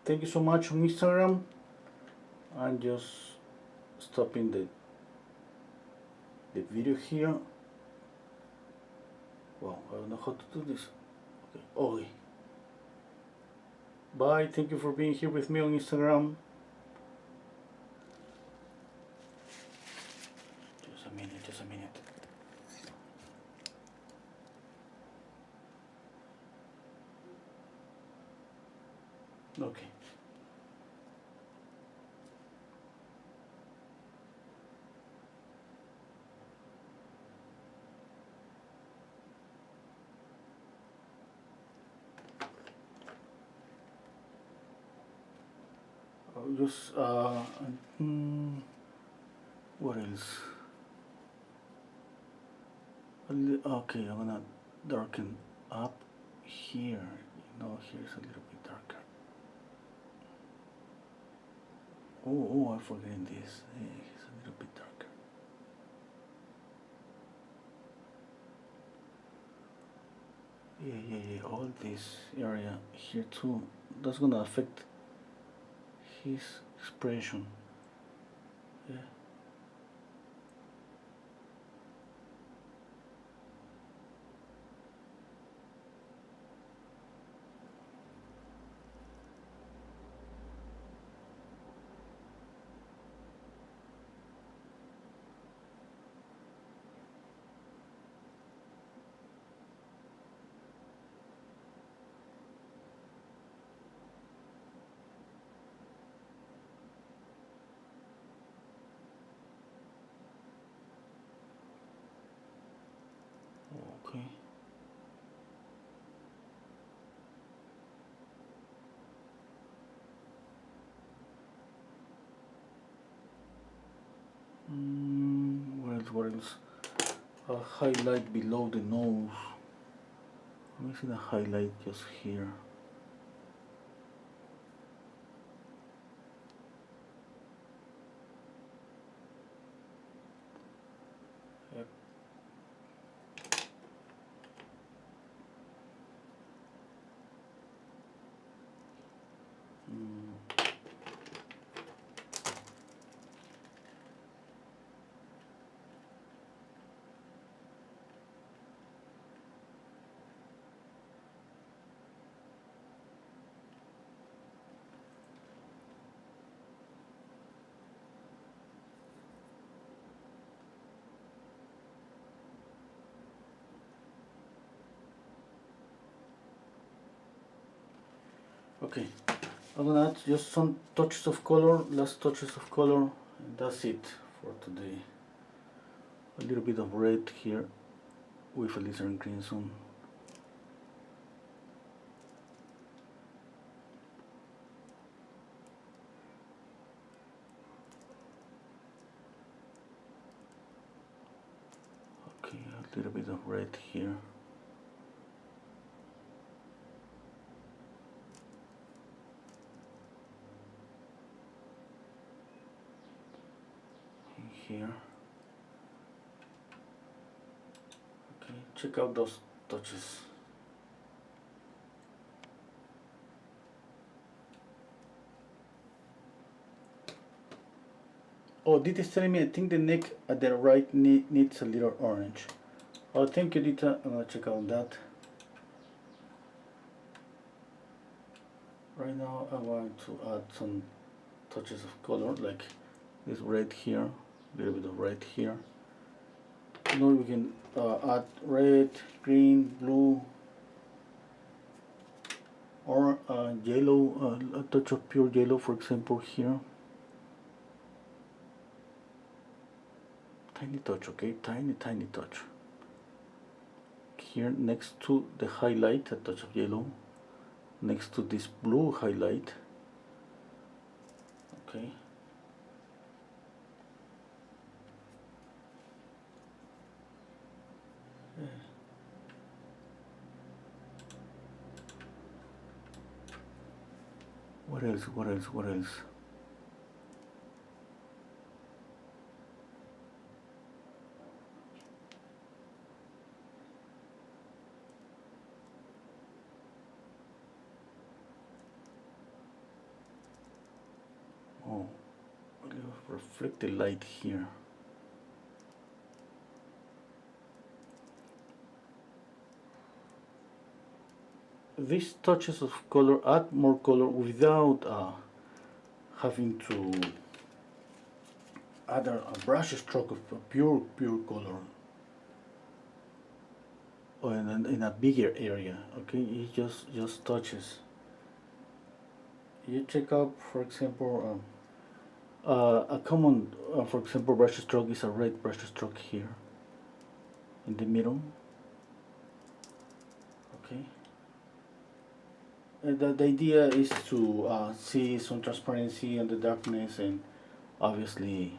Thank you so much on Instagram. I'm just stopping the video here. Wow, I don't know how to do this. Okay. Okay. Bye. Thank you for being here with me on Instagram. Just a minute. Just a minute. Okay. Just what else? Okay, I'm gonna darken up here. You know, here's a little bit darker. Oh, I'm forgetting this. It's a little bit darker. Yeah. All this area here too. That's gonna affect his expression. Yeah. else. A highlight below the nose. I'm missing a highlight just here. Yep. Okay, I'm gonna add just some touches of color, last touches of color, and that's it for today. A little bit of red here with a alizarin crimson. Okay, a little bit of red here. Here. Okay, check out those touches. Oh, Dita is telling me I think the neck at the right needs a little orange. Oh, thank you, Dita. I'm gonna check out that. Right now I want to add some touches of color, like this red here, a little bit of red here. You know, we can add red, green, blue, or yellow, a touch of pure yellow, for example, here. Tiny touch, okay, tiny touch. Here next to the highlight, a touch of yellow. Next to this blue highlight, okay. What else? What else? What else? Oh, a little reflected light here. These touches of color add more color without having to add a brush stroke of pure color, or in a bigger area. Okay, it just touches. You check out, for example, a common, for example, brush stroke is a red brush stroke here in the middle. Okay. The idea is to see some transparency in the darkness and obviously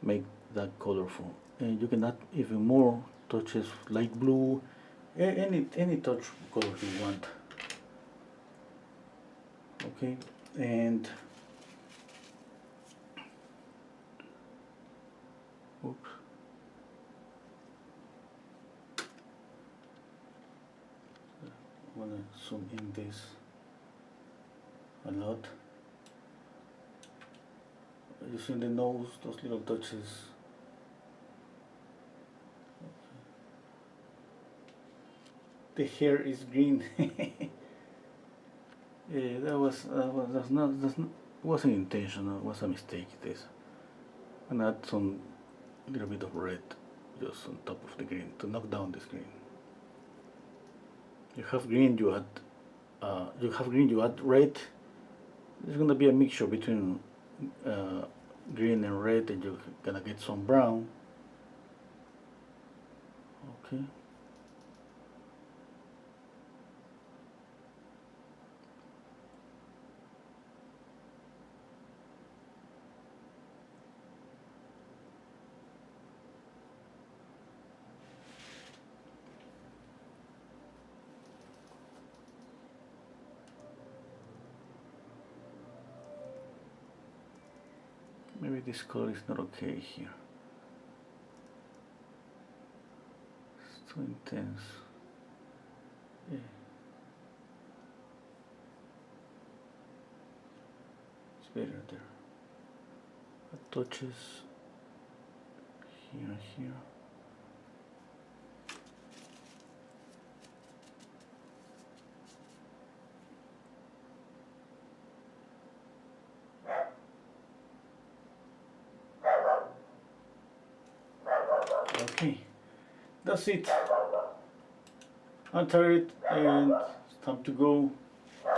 make that colorful. And you can add even more touches, light blue, any touch color you want. Okay, and oops. I want to zoom in this a lot. You see in the nose, those little touches. The hair is green. Yeah, that's not wasn't intentional. It was a mistake. This, and add some little bit of red just on top of the green to knock down this green. You have green, you add red. There's gonna be a mixture between green and red, and you're gonna get some brown. Okay. maybe this color is not okay here. It's too intense. Yeah. It's better there. It touches here. Okay, that's it. I'm tired and it's time to go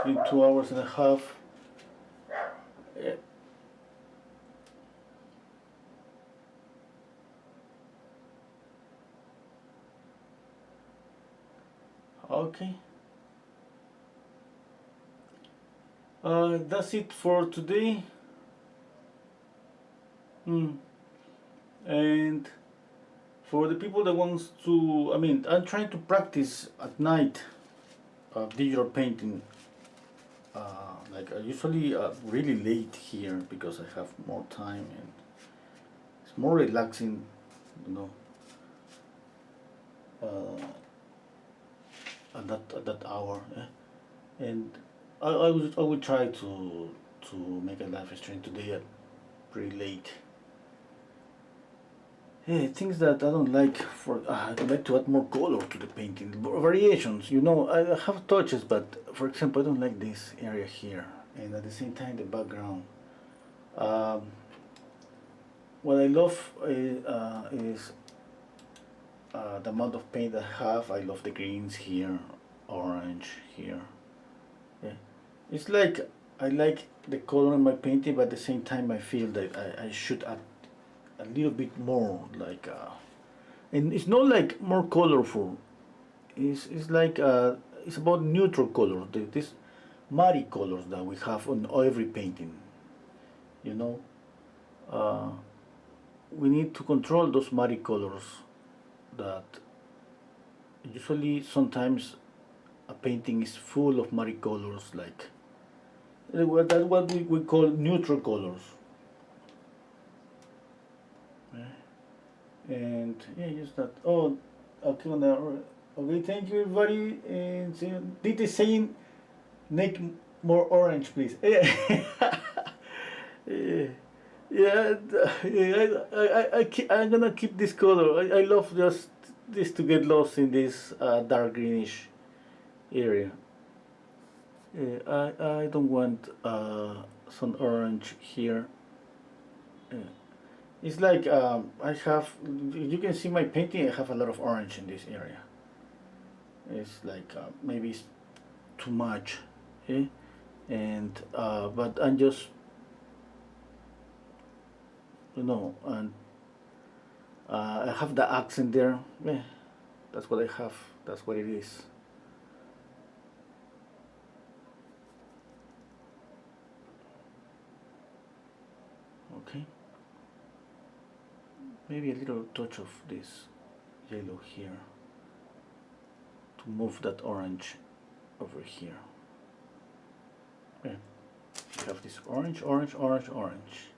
in 2 hours and a half. Yeah. Okay. That's it for today. And for the people that wants to, I mean, I'm trying to practice at night digital painting. Like I usually really late here because I have more time and it's more relaxing, you know, at that hour. And I will try to make a live stream today at pretty late. Yeah, things that I don't like. I would like to add more color to the painting, variations. You know, I have touches, but for example, I don't like this area here, and at the same time, the background. Um, what I love is the amount of paint I have. I love the greens here, orange here. Yeah, it's like I like the color in my painting, but at the same time, I feel that I should add a little bit more, like and it's not like more colorful. It's like it's about neutral colors, this muddy colors that we have on every painting, you know. uh, we need to control those muddy colors that usually sometimes a painting is full of muddy colors, like that's what we call neutral colors. And yeah, just that. Oh, okay, okay, thank you everybody. And did they saying make more orange, please? Yeah, yeah, yeah. I'm gonna keep this color. I love just this to get lost in this dark greenish area. Yeah, I don't want some orange here. Yeah. It's like I have. You can see my painting. I have a lot of orange in this area. It's like maybe it's too much, eh? And but I'm just, you know, and I have the accent there. Yeah, that's what I have. That's what it is. Okay. Maybe a little touch of this yellow here to move that orange over here. Yeah. You have this orange, orange, orange, orange.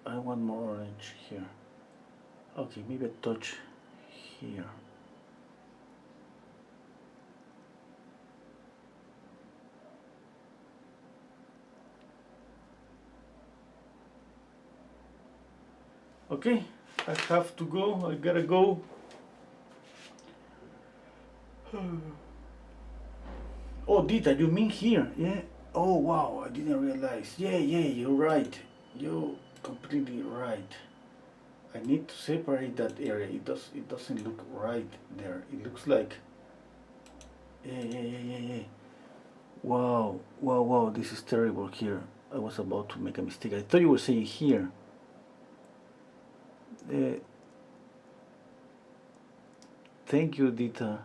I want more orange here. Okay, maybe a touch here. Okay, I have to go. I gotta go. Oh, Dita, you mean here? Yeah. Oh, wow, I didn't realize. Yeah, yeah, you're right. You're completely right. I need to separate that area. It doesn't look right there. It looks like, yeah, yeah, yeah, yeah, yeah. Wow, wow, wow, this is terrible here. I was about to make a mistake. I thought you were saying here. Uh, Thank you, Dita.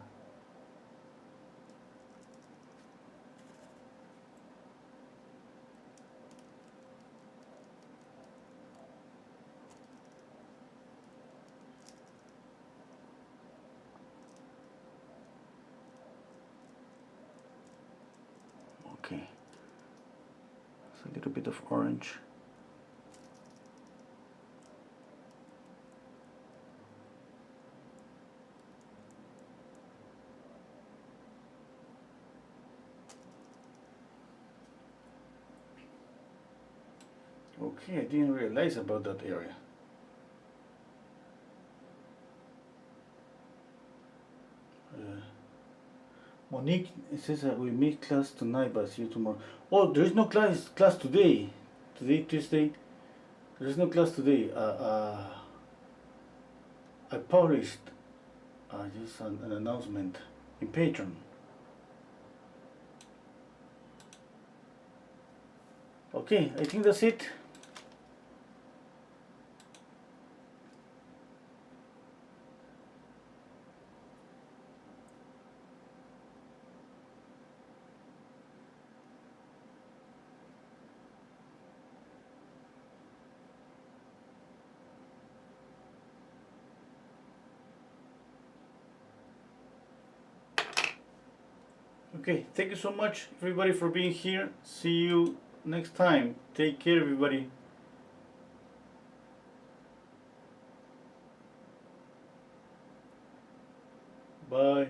Okay. It's a little bit of orange. Okay, I didn't realize about that area. Monique, it says that we meet class tonight, but see you tomorrow. Oh, there is no class today. Today, Tuesday. There is no class today. I published just an announcement in Patreon. Okay, I think that's it. Okay, thank you so much, everybody, for being here. See you next time. Take care, everybody. Bye.